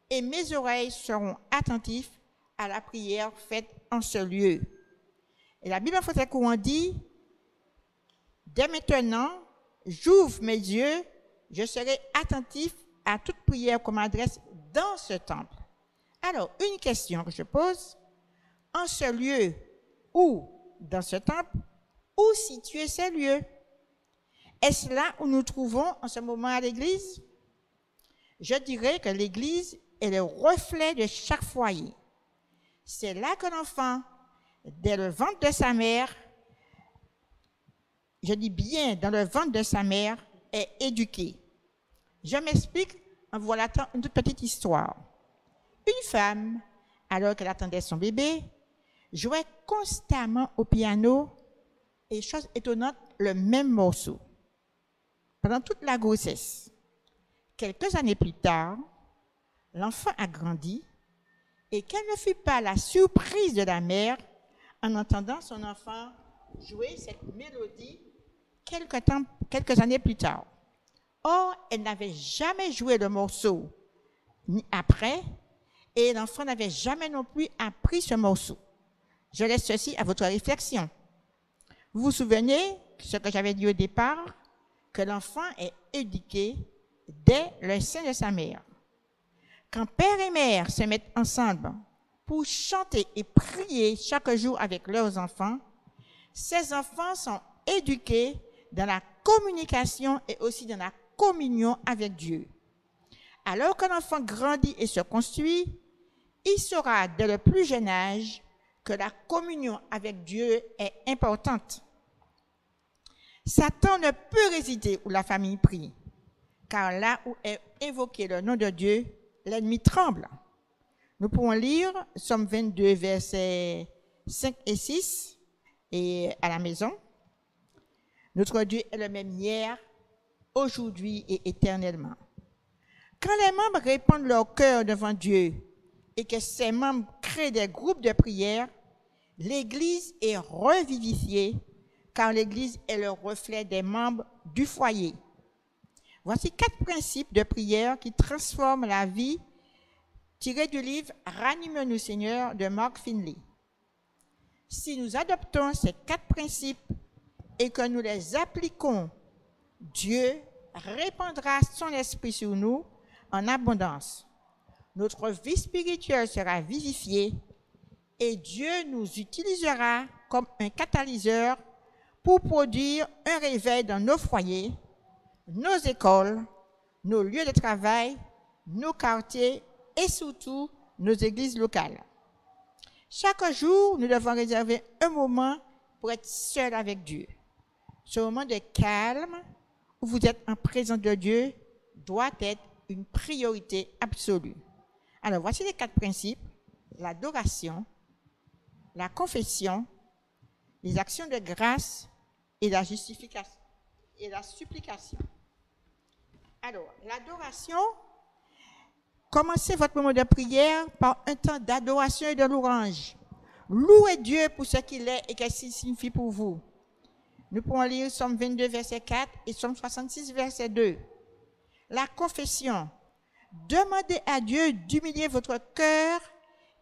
et mes oreilles seront attentifs à la prière faite en ce lieu. » Et la Bible en français courant dit, « Dès maintenant, j'ouvre mes yeux, je serai attentif à toute prière qu'on m'adresse dans ce temple. » Alors, une question que je pose, en ce lieu ou dans ce temple, où situer ces lieux? Est-ce là où nous trouvons en ce moment à l'église? Je dirais que l'église est le reflet de chaque foyer. C'est là que l'enfant, dès le ventre de sa mère, je dis bien dans le ventre de sa mère, est éduqué. Je m'explique en vous relatant une toute petite histoire. Une femme, alors qu'elle attendait son bébé, jouait constamment au piano et, chose étonnante, le même morceau pendant toute la grossesse. Quelques années plus tard, l'enfant a grandi et quelle ne fut pas la surprise de la mère en entendant son enfant jouer cette mélodie quelques années plus tard. Or, elle n'avait jamais joué le morceau ni après, et l'enfant n'avait jamais non plus appris ce morceau. Je laisse ceci à votre réflexion. Vous vous souvenez de ce que j'avais dit au départ, que l'enfant est éduqué dès le sein de sa mère. Quand père et mère se mettent ensemble pour chanter et prier chaque jour avec leurs enfants, ces enfants sont éduqués dans la communication et aussi dans la communion avec Dieu. Alors qu'un enfant grandit et se construit, il saura dès le plus jeune âge que la communion avec Dieu est importante. Satan ne peut résider où la famille prie, car là où est évoqué le nom de Dieu, l'ennemi tremble. Nous pouvons lire Psaume 22, versets 5 et 6, et à la maison. Notre Dieu est le même hier, aujourd'hui et éternellement. Quand les membres répandent leur cœur devant Dieu et que ces membres créent des groupes de prière, l'Église est revivifiée, car l'Église est le reflet des membres du foyer. Voici 4 principes de prière qui transforment la vie, tirés du livre « Ranime-nous Seigneur » de Mark Finley. Si nous adoptons ces 4 principes et que nous les appliquons, Dieu répandra son esprit sur nous en abondance. Notre vie spirituelle sera vivifiée et Dieu nous utilisera comme un catalyseur pour produire un réveil dans nos foyers, nos écoles, nos lieux de travail, nos quartiers et surtout nos églises locales. Chaque jour, nous devons réserver un moment pour être seul avec Dieu. Ce moment de calme où vous êtes en présence de Dieu doit être une priorité absolue. Alors, voici les 4 principes: l'adoration, la confession, les actions de grâce et la justification et la supplication. Alors, l'adoration, commencez votre moment de prière par un temps d'adoration et de louange. Louez Dieu pour ce qu'il est et qu'est-ce qu'il signifie pour vous. Nous pouvons lire Psaume 22, verset 4 et Psaume 66, verset 2. La confession. Demandez à Dieu d'humilier votre cœur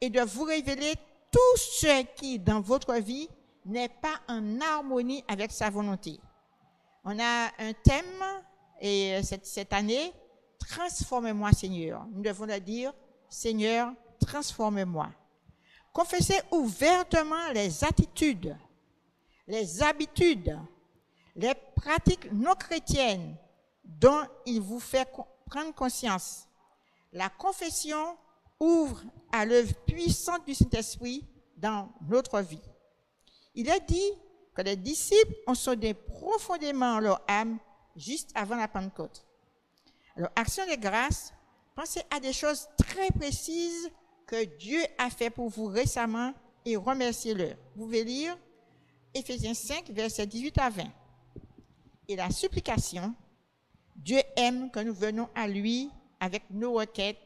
et de vous révéler tout ce qui, dans votre vie, n'est pas en harmonie avec sa volonté. On a un thème et cette année, transforme-moi Seigneur. Nous devons le dire, Seigneur, transforme-moi. Confessez ouvertement les attitudes, les habitudes, les pratiques non chrétiennes dont il vous fait prendre conscience. La confession ouvre à l'œuvre puissante du Saint-Esprit dans notre vie. Il est dit que les disciples ont sondé profondément leur âme juste avant la Pentecôte. Alors, action de grâce, pensez à des choses très précises que Dieu a fait pour vous récemment et remerciez-le. Vous pouvez lire Éphésiens 5, versets 18 à 20. Et la supplication, Dieu aime que nous venons à lui avec nos requêtes,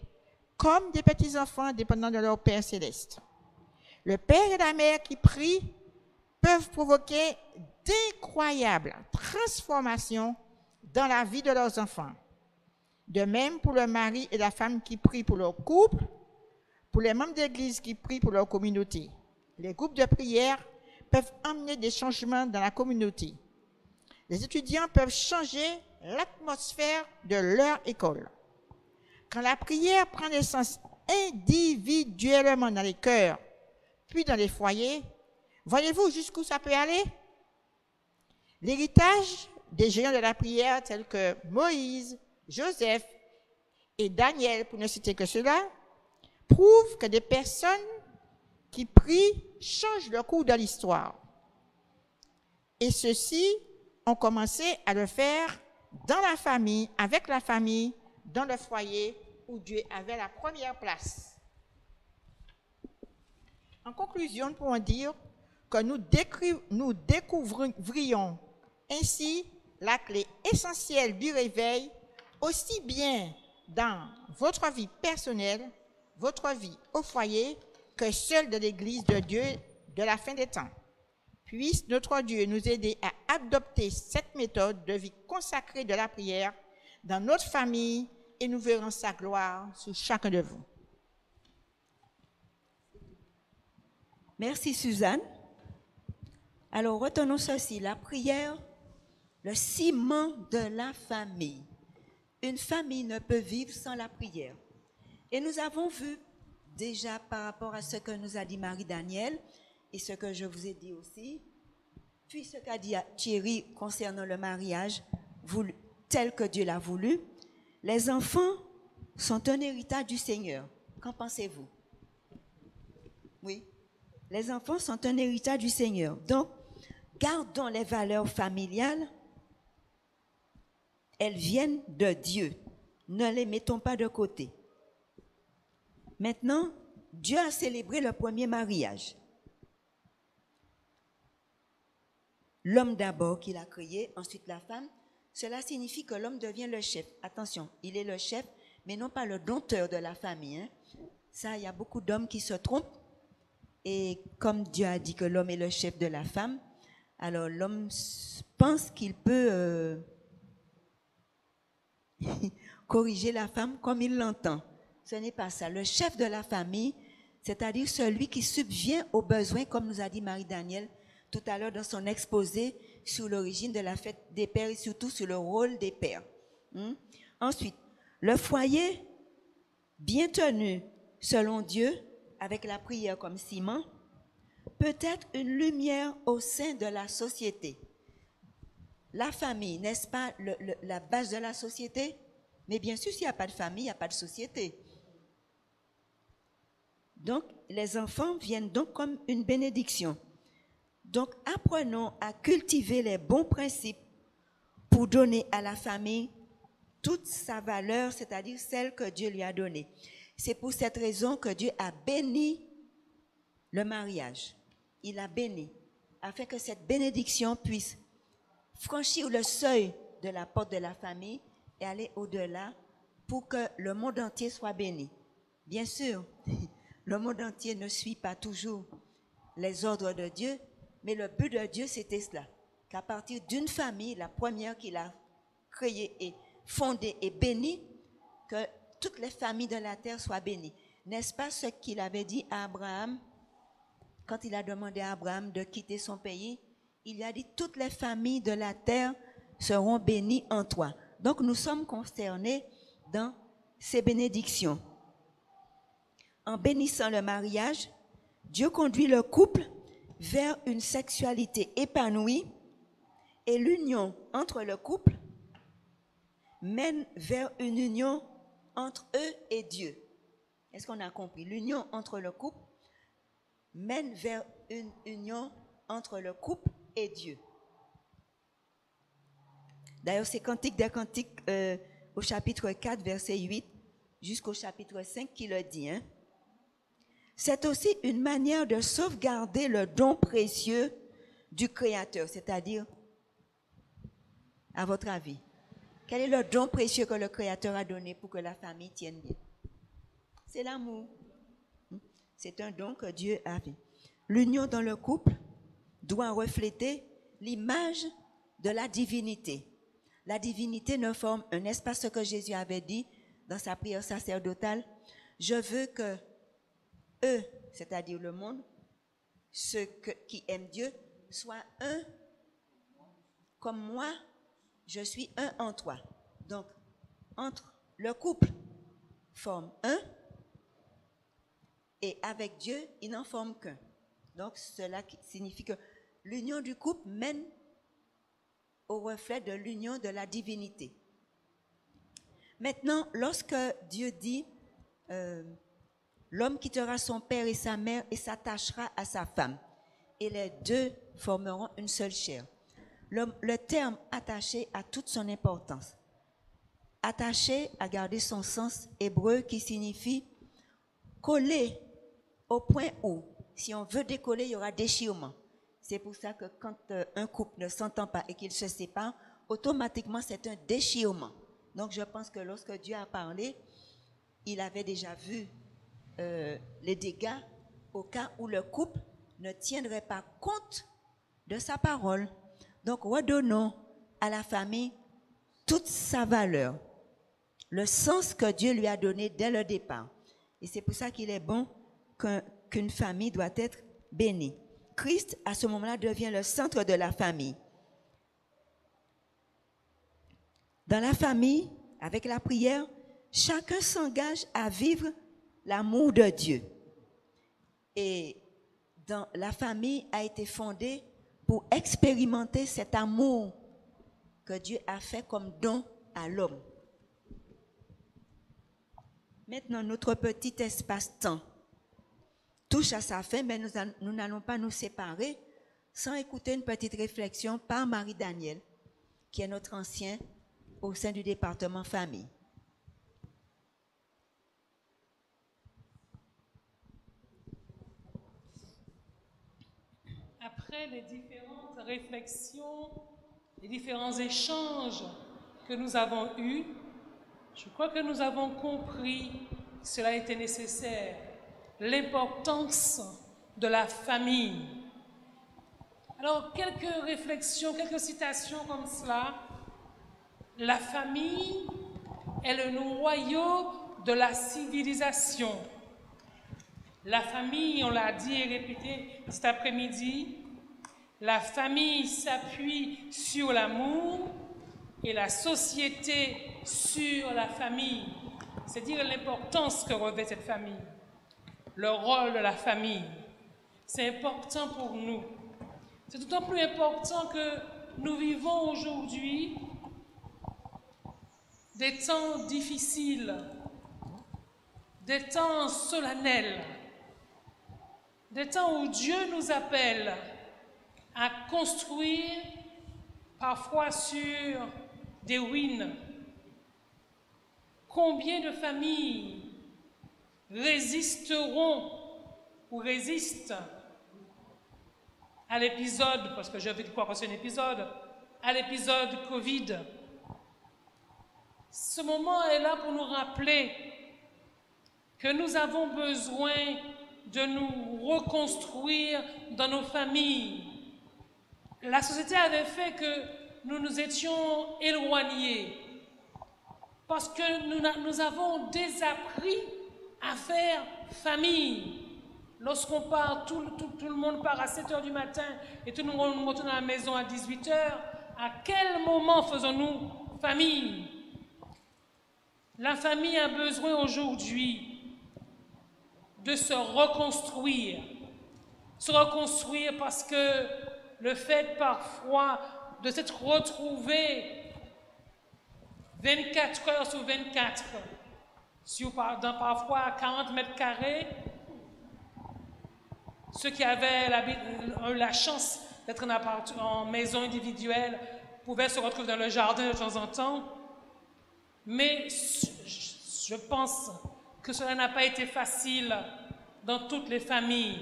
comme des petits-enfants dépendant de leur Père céleste. Le père et la mère qui prient peuvent provoquer d'incroyables transformations dans la vie de leurs enfants. De même pour le mari et la femme qui prient pour leur couple, pour les membres d'église qui prient pour leur communauté. Les groupes de prière peuvent emmener des changements dans la communauté. Les étudiants peuvent changer l'atmosphère de leur école. Quand la prière prend naissance individuellement dans les cœurs, puis dans les foyers, voyez-vous jusqu'où ça peut aller? L'héritage des géants de la prière tels que Moïse, Joseph et Daniel, pour ne citer que cela, prouve que des personnes qui prient changent leur cours de l'histoire. Et ceux-ci ont commencé à le faire dans la famille, avec la famille, dans le foyer où Dieu avait la première place. En conclusion, nous pouvons dire que nous découvrions ainsi la clé essentielle du réveil, aussi bien dans votre vie personnelle, votre vie au foyer, que celle de l'Église de Dieu de la fin des temps. Puisse notre Dieu nous aider à adopter cette méthode de vie consacrée de la prière dans notre famille et nous verrons sa gloire sur chacun de vous. Merci Suzanne. Alors retenons ceci, la prière, le ciment de la famille. Une famille ne peut vivre sans la prière. Et nous avons vu déjà par rapport à ce que nous a dit Marie-Danielle et ce que je vous ai dit aussi, puis ce qu'a dit Thierry concernant le mariage voulu, tel que Dieu l'a voulu, les enfants sont un héritage du Seigneur. Qu'en pensez-vous? Oui, les enfants sont un héritage du Seigneur. Donc, gardons les valeurs familiales. Elles viennent de Dieu. Ne les mettons pas de côté. Maintenant, Dieu a célébré le premier mariage. L'homme d'abord qu'il a créé, ensuite la femme. Cela signifie que l'homme devient le chef. Attention, il est le chef, mais non pas le dompteur de la famille. Hein. Ça, il y a beaucoup d'hommes qui se trompent. Et comme Dieu a dit que l'homme est le chef de la femme, alors l'homme pense qu'il peut corriger la femme comme il l'entend. Ce n'est pas ça. Le chef de la famille, c'est-à-dire celui qui subvient aux besoins, comme nous a dit Marie-Danielle tout à l'heure dans son exposé sur l'origine de la fête des pères et surtout sur le rôle des pères. Ensuite, le foyer bien tenu selon Dieu, avec la prière comme ciment, peut être une lumière au sein de la société. La famille, n'est-ce pas la base de la société? Mais bien sûr, s'il n'y a pas de famille, il n'y a pas de société. Donc, les enfants viennent donc comme une bénédiction. Donc, apprenons à cultiver les bons principes pour donner à la famille toute sa valeur, c'est-à-dire celle que Dieu lui a donnée. C'est pour cette raison que Dieu a béni le mariage. Il a béni, afin que cette bénédiction puisse franchir le seuil de la porte de la famille et aller au-delà pour que le monde entier soit béni. Bien sûr, le monde entier ne suit pas toujours les ordres de Dieu, mais le but de Dieu, c'était cela, qu'à partir d'une famille, la première qu'il a créée et fondée et bénie, que toutes les familles de la terre soient bénies. N'est-ce pas ce qu'il avait dit à Abraham, quand il a demandé à Abraham de quitter son pays? Il a dit, toutes les familles de la terre seront bénies en toi. Donc nous sommes concernés dans ces bénédictions. En bénissant le mariage, Dieu conduit le couple vers une sexualité épanouie et l'union entre le couple mène vers une union entre eux et Dieu. Est-ce qu'on a compris? L'union entre le couple mène vers une union entre le couple et Dieu. D'ailleurs, c'est Cantique des Cantiques au chapitre 4, verset 8, jusqu'au chapitre 5 qui le dit. Hein? C'est aussi une manière de sauvegarder le don précieux du Créateur, c'est-à-dire, à votre avis, quel est le don précieux que le Créateur a donné pour que la famille tienne bien? C'est l'amour. C'est un don que Dieu a fait. L'union dans le couple doit refléter l'image de la divinité. La divinité ne forme un espace, ce que Jésus avait dit dans sa prière sacerdotale. Je veux que eux, c'est-à-dire le monde, ceux qui aiment Dieu, soient un comme moi, je suis un en toi. Donc, entre le couple forme un Et avec Dieu, ils n'en forment qu'un. Donc, cela signifie que l'union du couple mène au reflet de l'union de la divinité. Maintenant, lorsque Dieu dit l'homme quittera son père et sa mère et s'attachera à sa femme, et les deux formeront une seule chair. Le terme attaché a toute son importance. Attaché a gardé son sens hébreu qui signifie coller au point où, si on veut décoller, il y aura déchirement. C'est pour ça que quand un couple ne s'entend pas et qu'il se sépare, automatiquement c'est un déchirement. Donc je pense que lorsque Dieu a parlé, il avait déjà vu les dégâts au cas où le couple ne tiendrait pas compte de sa parole. Donc redonnons à la famille toute sa valeur, le sens que Dieu lui a donné dès le départ. Et c'est pour ça qu'il est bon qu'une famille doit être bénie. Christ, à ce moment-là, devient le centre de la famille. Dans la famille, avec la prière, chacun s'engage à vivre l'amour de Dieu. Et la famille a été fondée pour expérimenter cet amour que Dieu a fait comme don à l'homme. Maintenant, notre petit espace-temps touche à sa fin, mais nous n'allons pas nous séparer sans écouter une petite réflexion par Marie-Danielle, qui est notre ancien au sein du département famille. Après les différentes réflexions, les différents échanges que nous avons eus, je crois que nous avons compris que cela était nécessaire, l'importance de la famille. Alors, quelques réflexions, quelques citations comme cela. La famille est le noyau de la civilisation. La famille, on l'a dit et répété cet après-midi, la famille s'appuie sur l'amour et la société sur la famille. C'est dire l'importance que revêt cette famille, le rôle de la famille. C'est important pour nous. C'est d'autant plus important que nous vivons aujourd'hui des temps difficiles, des temps solennels, des temps où Dieu nous appelle à construire, parfois sur des ruines. Combien de familles résisteront ou résistent à l'épisode, parce que je vais croire que c'est un épisode, à l'épisode Covid. Ce moment est là pour nous rappeler que nous avons besoin de nous reconstruire dans nos familles. La société avait fait que nous nous étions éloignés parce que nous avons désappris à faire famille. Lorsqu'on part, tout le monde part à 7 h du matin et tout le monde retourne à la maison à 18 h, à quel moment faisons-nous famille? La famille a besoin aujourd'hui de se reconstruire. Se reconstruire parce que le fait parfois de s'être retrouvé 24 heures sur 24, dans parfois 40 mètres carrés, ceux qui avaient la chance d'être en maison individuelle pouvaient se retrouver dans le jardin de temps en temps. Mais je pense que cela n'a pas été facile dans toutes les familles.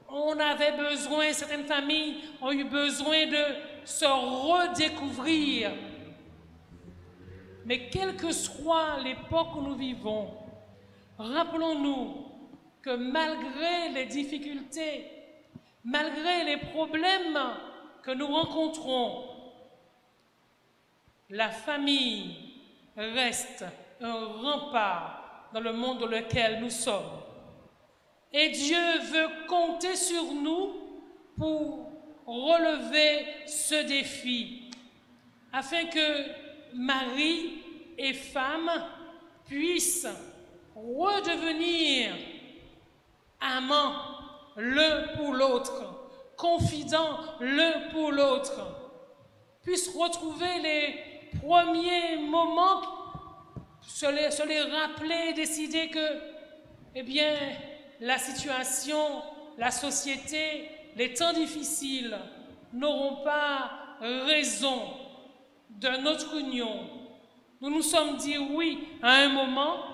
On avait besoin, certaines familles ont eu besoin de se redécouvrir. Mais quelle que soit l'époque où nous vivons, rappelons-nous que malgré les difficultés, malgré les problèmes que nous rencontrons, la famille reste un rempart dans le monde dans lequel nous sommes. Et Dieu veut compter sur nous pour relever ce défi, afin que Marie et femme puissent redevenir amants l'un pour l'autre, confidents l'un pour l'autre, puissent retrouver les premiers moments, se les rappeler, décider que, eh bien, la situation, la société, les temps difficiles n'auront pas raison de notre union. Nous nous sommes dit oui à un moment,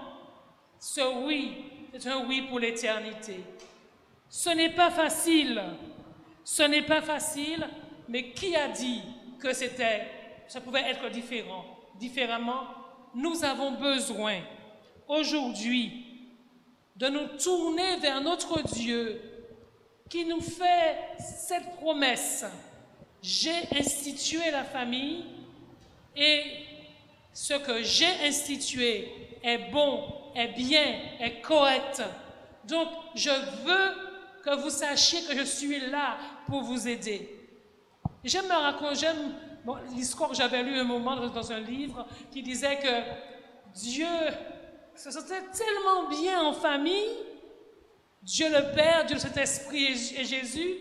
ce oui, c'est un oui pour l'éternité. Ce n'est pas facile, mais qui a dit que ça pouvait être différemment? Nous avons besoin aujourd'hui de nous tourner vers notre Dieu qui nous fait cette promesse. J'ai institué la famille et ce que j'ai institué est bon, est bien, est correct. Donc, je veux que vous sachiez que je suis là pour vous aider. J'aime l'histoire que j'avais lu un moment dans un livre qui disait que Dieu se sentait tellement bien en famille, Dieu le Père, Dieu le Saint-Esprit et Jésus,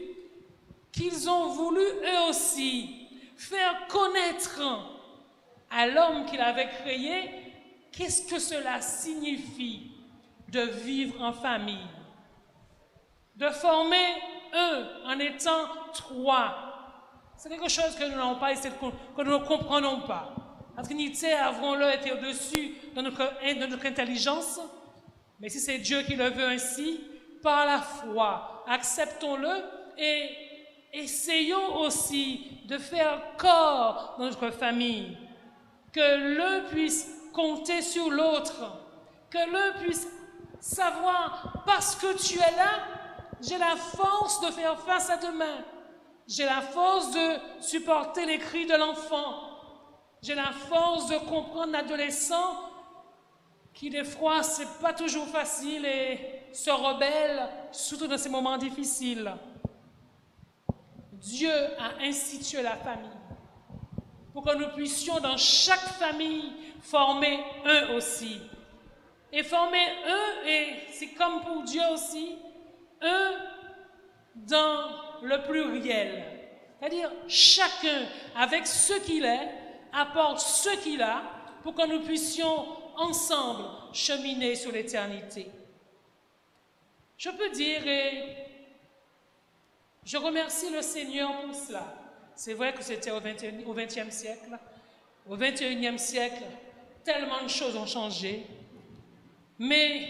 qu'ils ont voulu eux aussi faire connaître à l'homme qu'il avait créé qu'est-ce que cela signifie de vivre en famille, de former un en étant trois. C'est quelque chose que nous n'avons pas essayé que nous ne comprenons pas. La Trinité, avons-le, été au-dessus de notre intelligence, mais si c'est Dieu qui le veut ainsi, par la foi, acceptons-le et essayons aussi de faire corps dans notre famille, que l'un puisse compter sur l'autre, que l'un puisse savoir, parce que tu es là, j'ai la force de faire face à demain, j'ai la force de supporter les cris de l'enfant, j'ai la force de comprendre l'adolescent qui des fois c'est pas toujours facile et se rebelle, surtout dans ces moments difficiles. Dieu a institué la famille pour que nous puissions dans chaque famille former un aussi. Et former un, et c'est comme pour Dieu aussi, un dans le pluriel. C'est-à-dire chacun avec ce qu'il est apporte ce qu'il a pour que nous puissions ensemble cheminer sur l'éternité. Je peux dire, et je remercie le Seigneur pour cela. C'est vrai que c'était au XXe siècle. Au XXIe siècle, tellement de choses ont changé. Mais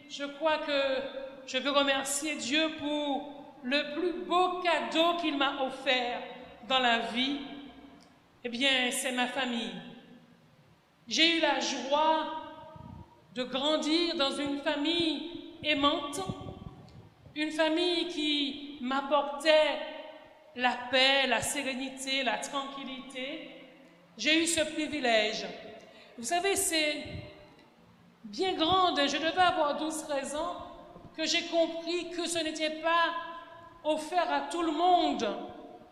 je crois que je veux remercier Dieu pour le plus beau cadeau qu'il m'a offert dans la vie. Eh bien, c'est ma famille. J'ai eu la joie de grandir dans une famille aimante, une famille qui m'apportait la paix, la sérénité, la tranquillité. J'ai eu ce privilège. Vous savez, c'est bien grande, je devais avoir 12-13 ans, que j'ai compris que ce n'était pas offert à tout le monde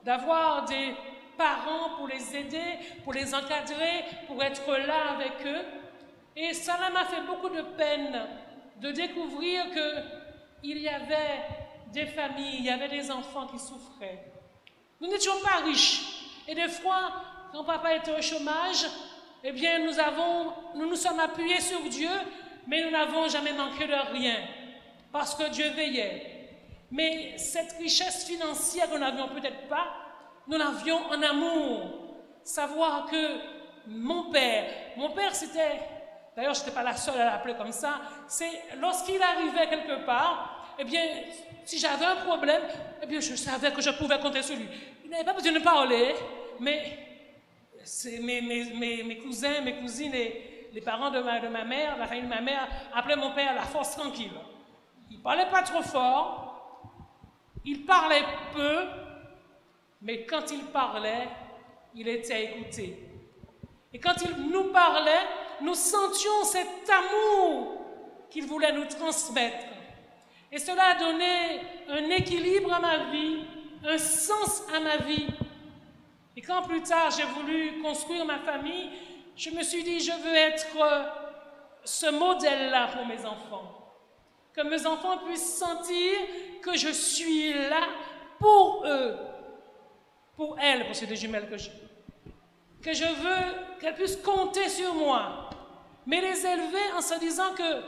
d'avoir des parents pour les aider, pour les encadrer, pour être là avec eux. Et cela m'a fait beaucoup de peine de découvrir qu'il y avait des familles, il y avait des enfants qui souffraient. Nous n'étions pas riches. Et des fois, quand papa était au chômage, eh bien, nous nous sommes appuyés sur Dieu, mais nous n'avons jamais manqué de rien, parce que Dieu veillait. Mais cette richesse financière, nous n'avions peut-être pas, nous l'avions en amour. Savoir que mon père c'était, d'ailleurs je n'étais pas la seule à l'appeler comme ça, c'est lorsqu'il arrivait quelque part, eh bien, si j'avais un problème, eh bien, je savais que je pouvais compter sur lui. Il n'avait pas besoin de parler, mais mes cousins, mes cousines, les parents de ma mère, la famille de ma mère, appelaient mon père la force tranquille. Il ne parlait pas trop fort, il parlait peu, mais quand il parlait, il était écouté. Et quand il nous parlait, nous sentions cet amour qu'il voulait nous transmettre. Et cela a donné un équilibre à ma vie, un sens à ma vie. Et quand plus tard j'ai voulu construire ma famille, je me suis dit, je veux être ce modèle-là pour mes enfants. Que mes enfants puissent sentir que je suis là pour eux, pour elles, pour ces deux jumelles que j'ai. Que je veux qu'elles puissent compter sur moi, mais les élever en se disant que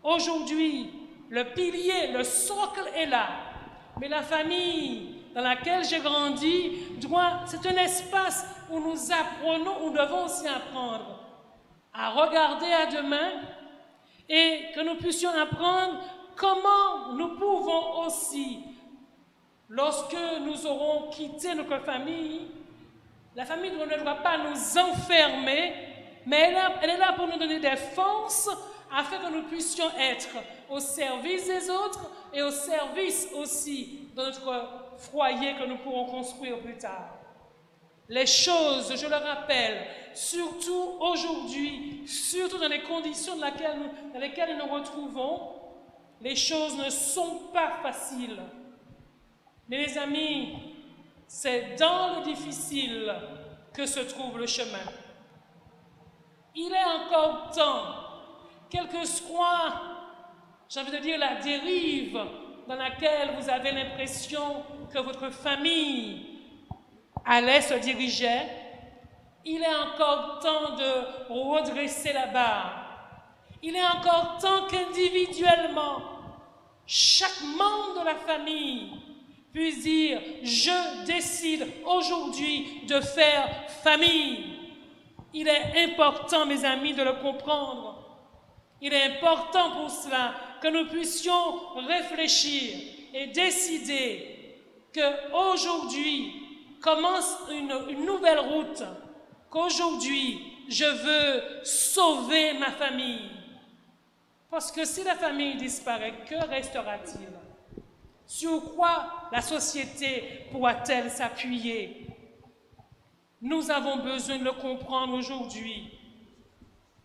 aujourd'hui, le pilier, le socle est là, mais la famille dans laquelle j'ai grandi, c'est un espace où nous apprenons, où nous devons aussi apprendre à regarder à demain et que nous puissions apprendre comment nous pouvons aussi, lorsque nous aurons quitté notre famille, la famille ne doit pas nous enfermer, mais elle est là pour nous donner des forces afin que nous puissions être au service des autres et au service aussi de notre foyer que nous pourrons construire plus tard. Les choses, je le rappelle, surtout aujourd'hui, surtout dans les conditions dans lesquelles nous nous retrouvons, les choses ne sont pas faciles. Mais les amis, c'est dans le difficile que se trouve le chemin. Il est encore temps, quelle que soit, j'ai envie de dire, la dérive dans laquelle vous avez l'impression que votre famille allait se diriger, il est encore temps de redresser la barre. Il est encore temps qu'individuellement, chaque membre de la famille puisse dire « Je décide aujourd'hui de faire famille ». Il est important, mes amis, de le comprendre. Il est important pour cela que nous puissions réfléchir et décider qu'aujourd'hui commence une nouvelle route, qu'aujourd'hui je veux sauver ma famille. Parce que si la famille disparaît, que restera-t-il? Sur quoi la société pourra-t-elle s'appuyer? Nous avons besoin de le comprendre aujourd'hui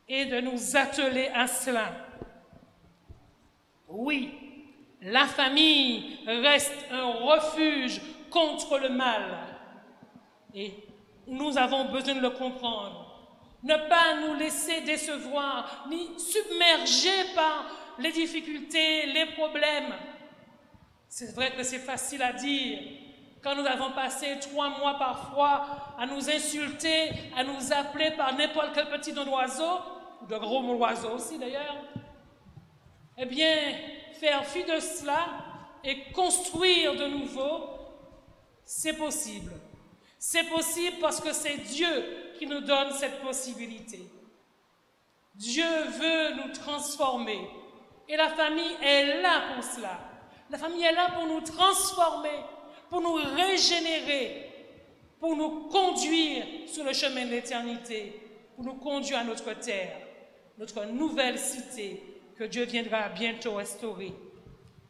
et de nous atteler à cela. Oui, la famille reste un refuge contre le mal. Et nous avons besoin de le comprendre. Ne pas nous laisser décevoir, ni submerger par les difficultés, les problèmes. C'est vrai que c'est facile à dire. Quand nous avons passé 3 mois parfois à nous insulter, à nous appeler par n'importe quel petit nom d'oiseau, ou de gros mots d'oiseau aussi d'ailleurs, eh bien, faire fi de cela et construire de nouveau, c'est possible. C'est possible parce que c'est Dieu qui nous donne cette possibilité. Dieu veut nous transformer et la famille est là pour cela. La famille est là pour nous transformer, pour nous régénérer, pour nous conduire sur le chemin de l'éternité, pour nous conduire à notre terre, notre nouvelle cité que Dieu viendra bientôt restaurer.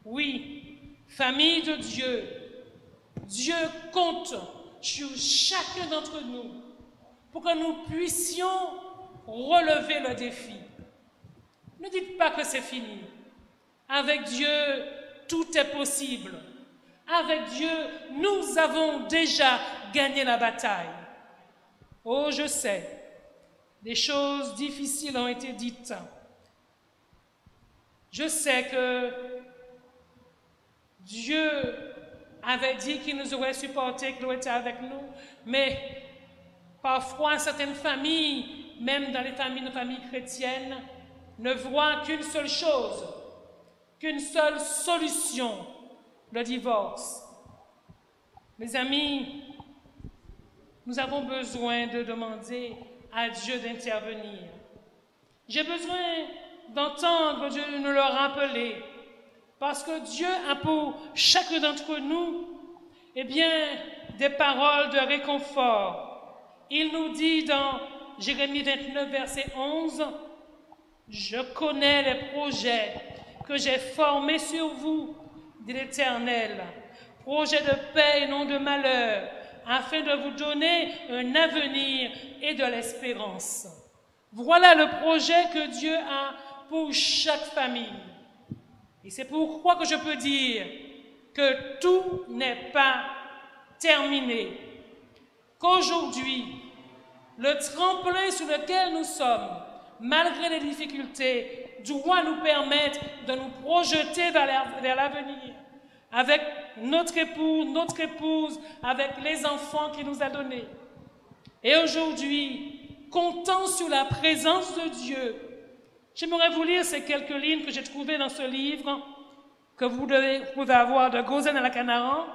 Oui, famille de Dieu, Dieu compte sur chacun d'entre nous pour que nous puissions relever le défi. Ne dites pas que c'est fini. Avec Dieu, tout est possible. Avec Dieu, nous avons déjà gagné la bataille. Oh, je sais, des choses difficiles ont été dites. Je sais que Dieu avait dit qu'il nous aurait supportés, qu'il aurait été avec nous, mais parfois certaines familles, même dans les familles, nos familles chrétiennes, ne voient qu'une seule chose, qu'une seule solution, le divorce. Mes amis, nous avons besoin de demander à Dieu d'intervenir. J'ai besoin d'entendre Dieu nous le rappeler, parce que Dieu a pour chacun d'entre nous, eh bien, des paroles de réconfort. Il nous dit dans Jérémie 29, verset 11, « Je connais les projets que j'ai formés sur vous, dit l'Éternel, projets de paix et non de malheur, afin de vous donner un avenir et de l'espérance. » Voilà le projet que Dieu a pour chaque famille. Et c'est pourquoi que je peux dire que tout n'est pas terminé. Qu'aujourd'hui, le tremplin sur lequel nous sommes, malgré les difficultés, doit nous permettre de nous projeter vers l'avenir, avec notre époux, notre épouse, avec les enfants qu'il nous a donnés. Et aujourd'hui, comptant sur la présence de Dieu, j'aimerais vous lire ces quelques lignes que j'ai trouvées dans ce livre que vous pouvez avoir de Gozen à la Canaran,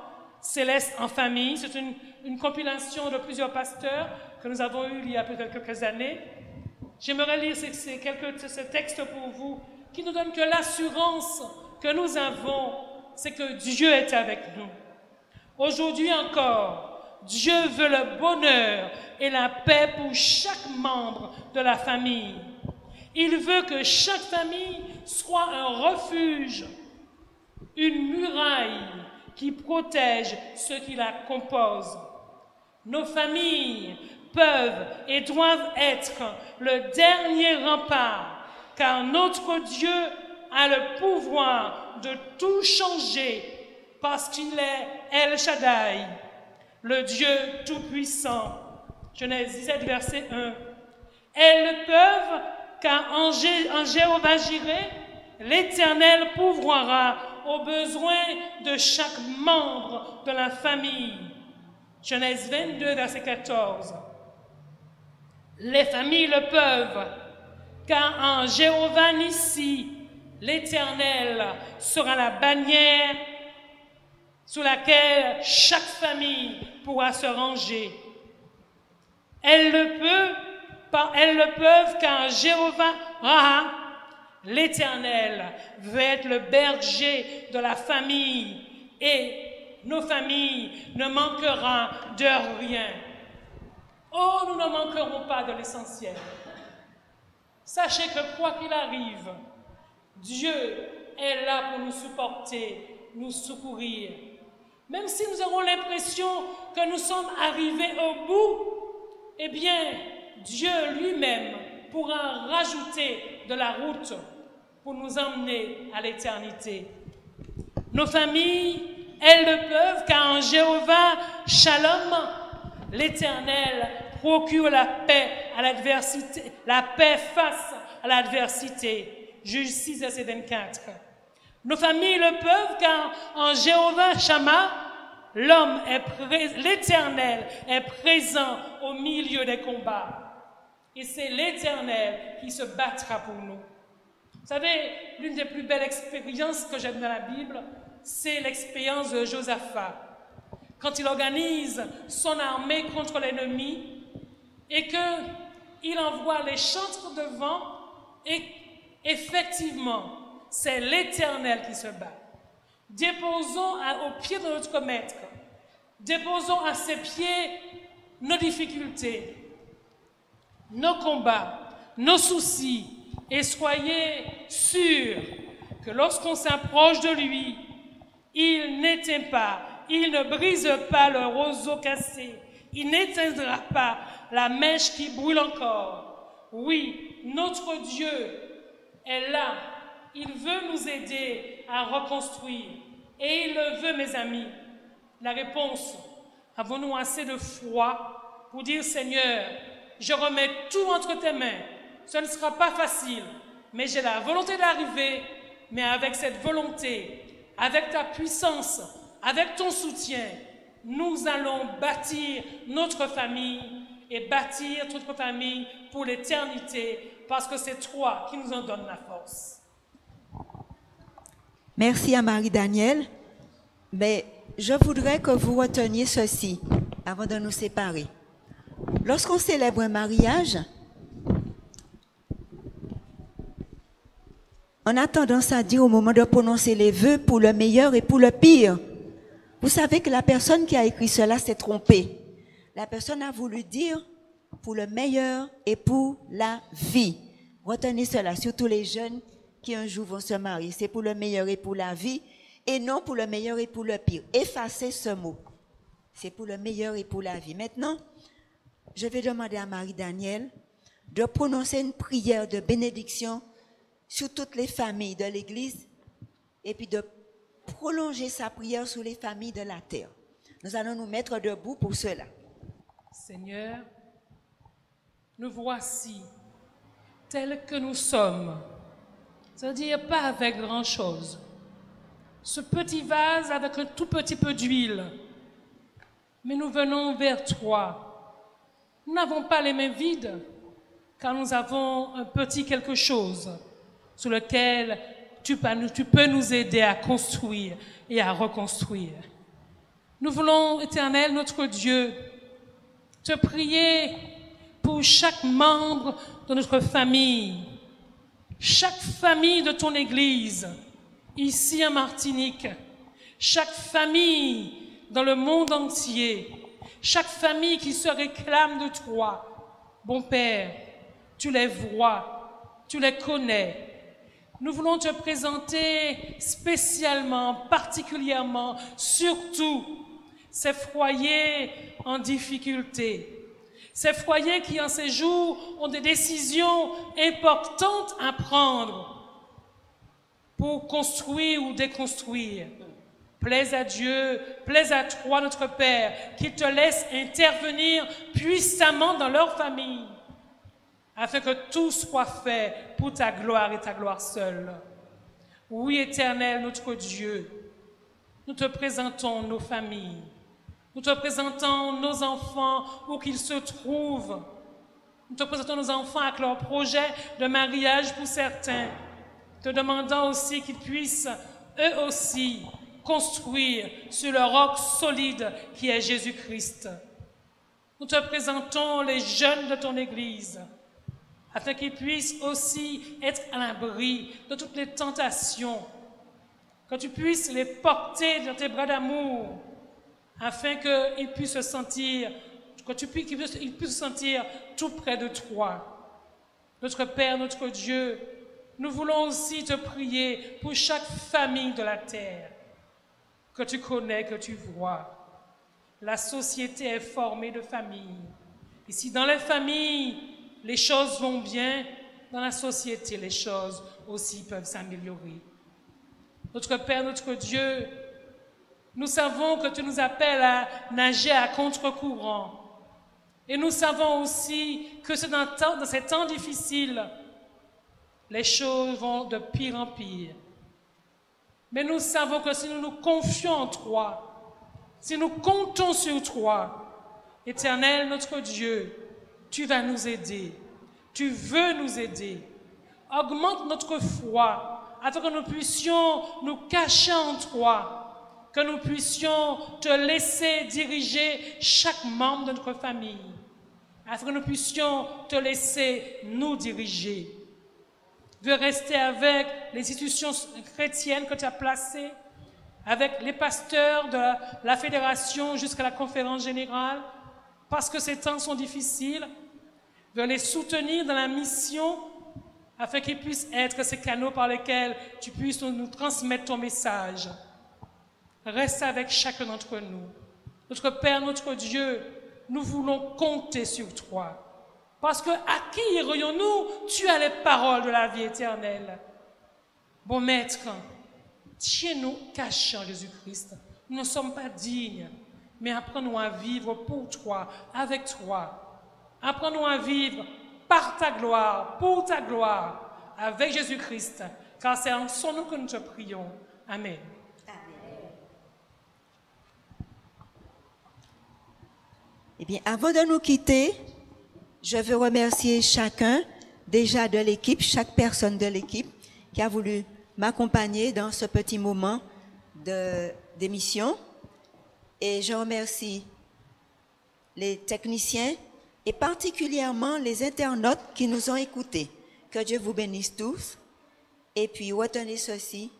Céleste en famille. C'est une compilation de plusieurs pasteurs que nous avons eu il y a peut-être quelques années. J'aimerais lire ce texte pour vous qui nous donne que l'assurance que nous avons, c'est que Dieu est avec nous. Aujourd'hui encore, Dieu veut le bonheur et la paix pour chaque membre de la famille. Il veut que chaque famille soit un refuge, une muraille qui protège ceux qui la composent. Nos familles peuvent et doivent être le dernier rempart, car notre Dieu a le pouvoir de tout changer, parce qu'il est El Shaddai, le Dieu Tout-Puissant. Genèse 17, verset 1. Elles ne peuvent, car en Jéhovah Jireh, l'Éternel pourvoira aux besoins de chaque membre de la famille. Genèse 22, verset 14. Les familles le peuvent, car en Jéhovah Nissi, l'Éternel sera la bannière sous laquelle chaque famille pourra se ranger. Elles le peuvent, car Jéhovah Raha, l'Éternel, veut être le berger de la famille, et nos familles ne manqueront de rien. Oh, nous ne manquerons pas de l'essentiel. Sachez que quoi qu'il arrive, Dieu est là pour nous supporter, nous secourir. Même si nous avons l'impression que nous sommes arrivés au bout, eh bien, Dieu lui-même pourra rajouter de la route pour nous emmener à l'éternité. Nos familles, elles le peuvent, car en Jéhovah Shalom, l'Éternel procure la paix à l'adversité, la paix face à l'adversité. Juge 6, verset 24. Nos familles le peuvent, car en Jéhovah Shammah, l'Éternel est présent au milieu des combats. Et c'est l'Éternel qui se battra pour nous. Vous savez, l'une des plus belles expériences que j'aime dans la Bible, c'est l'expérience de Josaphat. Quand il organise son armée contre l'ennemi et qu'il envoie les chantres devant, et effectivement, c'est l'Éternel qui se bat. Déposons aux pieds de notre Maître, déposons à ses pieds nos difficultés, nos combats, nos soucis, et soyez sûrs que lorsqu'on s'approche de lui, il n'éteint pas, il ne brise pas le roseau cassé, il n'éteindra pas la mèche qui brûle encore. Oui, notre Dieu est là. Il veut nous aider à reconstruire. Et il le veut, mes amis. La réponse, avons-nous assez de foi pour dire, Seigneur, je remets tout entre tes mains. Ce ne sera pas facile, mais j'ai la volonté d'arriver, mais avec cette volonté, avec ta puissance, avec ton soutien, nous allons bâtir notre famille et bâtir notre famille pour l'éternité, parce que c'est toi qui nous en donnes la force. Merci à Marie-Danielle. Mais je voudrais que vous reteniez ceci avant de nous séparer. Lorsqu'on célèbre un mariage, on a tendance à dire au moment de prononcer les vœux pour le meilleur et pour le pire. Vous savez que la personne qui a écrit cela s'est trompée. La personne a voulu dire pour le meilleur et pour la vie. Retenez cela, surtout les jeunes qui un jour vont se marier. C'est pour le meilleur et pour la vie et non pour le meilleur et pour le pire. Effacez ce mot. C'est pour le meilleur et pour la vie. Maintenant, je vais demander à Marie-Danielle de prononcer une prière de bénédiction sur toutes les familles de l'Église et puis de prolonger sa prière sur les familles de la terre. Nous allons nous mettre debout pour cela. Seigneur, nous voici tels que nous sommes. C'est-à-dire pas avec grand-chose. Ce petit vase avec un tout petit peu d'huile. Mais nous venons vers toi. Nous n'avons pas les mains vides, car nous avons un petit quelque chose sur lequel tu peux nous aider à construire et à reconstruire. Nous voulons, Éternel, notre Dieu, te prier pour chaque membre de notre famille, chaque famille de ton Église, ici en Martinique, chaque famille dans le monde entier, chaque famille qui se réclame de toi. Bon Père, tu les vois, tu les connais. Nous voulons te présenter spécialement, particulièrement, surtout, ces foyers en difficulté. Ces foyers qui, en ces jours, ont des décisions importantes à prendre pour construire ou déconstruire. Plaise à Dieu, plaise à toi, notre Père, qui te laisse intervenir puissamment dans leur famille, afin que tout soit fait pour ta gloire et ta gloire seule. Oui, Éternel, notre Dieu, nous te présentons nos familles, nous te présentons nos enfants où qu'ils se trouvent, nous te présentons nos enfants avec leurs projets de mariage pour certains, te demandant aussi qu'ils puissent, eux aussi, construire sur le roc solide qui est Jésus-Christ. Nous te présentons les jeunes de ton Église, afin qu'ils puissent aussi être à l'abri de toutes les tentations, que tu puisses les porter dans tes bras d'amour, afin qu'ils puissent se sentir, qu'ils puissent se sentir tout près de toi. Notre Père, notre Dieu, nous voulons aussi te prier pour chaque famille de la terre, que tu connais, que tu vois. La société est formée de familles. Et si dans les familles, les choses vont bien, dans la société, les choses aussi peuvent s'améliorer. Notre Père, notre Dieu, nous savons que tu nous appelles à nager à contre-courant. Et nous savons aussi que c'est dans ces temps difficiles, les choses vont de pire en pire. Mais nous savons que si nous nous confions en toi, si nous comptons sur toi, Éternel, notre Dieu, tu vas nous aider. Tu veux nous aider. Augmente notre foi afin que nous puissions nous cacher en toi, que nous puissions te laisser diriger chaque membre de notre famille, afin que nous puissions te laisser nous diriger. Veux rester avec les institutions chrétiennes que tu as placées, avec les pasteurs de la fédération jusqu'à la conférence générale, parce que ces temps sont difficiles. Veux les soutenir dans la mission, afin qu'ils puissent être ces canaux par lesquels tu puisses nous transmettre ton message. Reste avec chacun d'entre nous. Notre Père, notre Dieu, nous voulons compter sur toi. Parce que à qui irions-nous? Tu as les paroles de la vie éternelle. Bon Maître, tiens-nous cachés en Jésus-Christ. Nous ne sommes pas dignes, mais apprends-nous à vivre pour toi, avec toi. Apprends-nous à vivre par ta gloire, pour ta gloire, avec Jésus-Christ, car c'est en son nom que nous te prions. Amen. Eh bien, avant de nous quitter, je veux remercier chacun déjà de l'équipe, chaque personne de l'équipe qui a voulu m'accompagner dans ce petit moment d'émission. Et je remercie les techniciens et particulièrement les internautes qui nous ont écoutés. Que Dieu vous bénisse tous. Et puis, retenez ceci,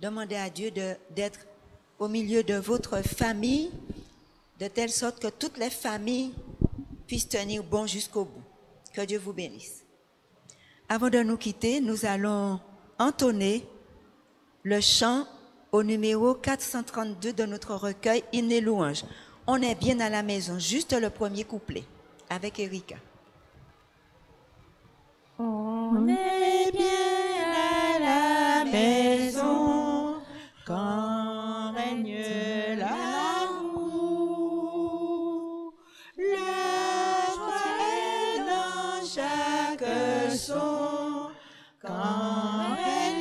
demandez à Dieu d'être au milieu de votre famille, de telle sorte que toutes les familles puissent tenir bon jusqu'au bout. Que Dieu vous bénisse. Avant de nous quitter, nous allons entonner le chant au numéro 432 de notre recueil « Hymne et louange ». On est bien à la maison, juste le premier couplet, avec Erika. On est bien à la maison quand règne l'amour. Le joie est dans chaque son quand règne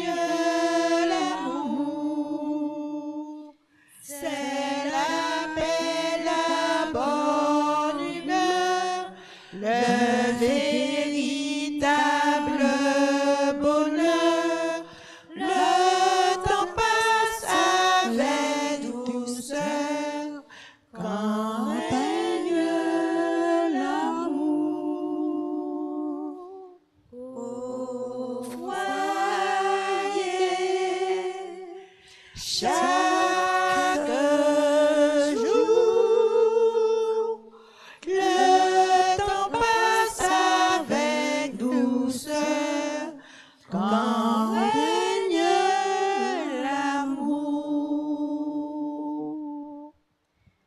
le véritable bonheur. Le temps passe avec douceur quand règne l'amour au foyer. Chaque jour, le temps passe avec douceur quand règne l'amour.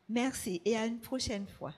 Merci et à une prochaine fois.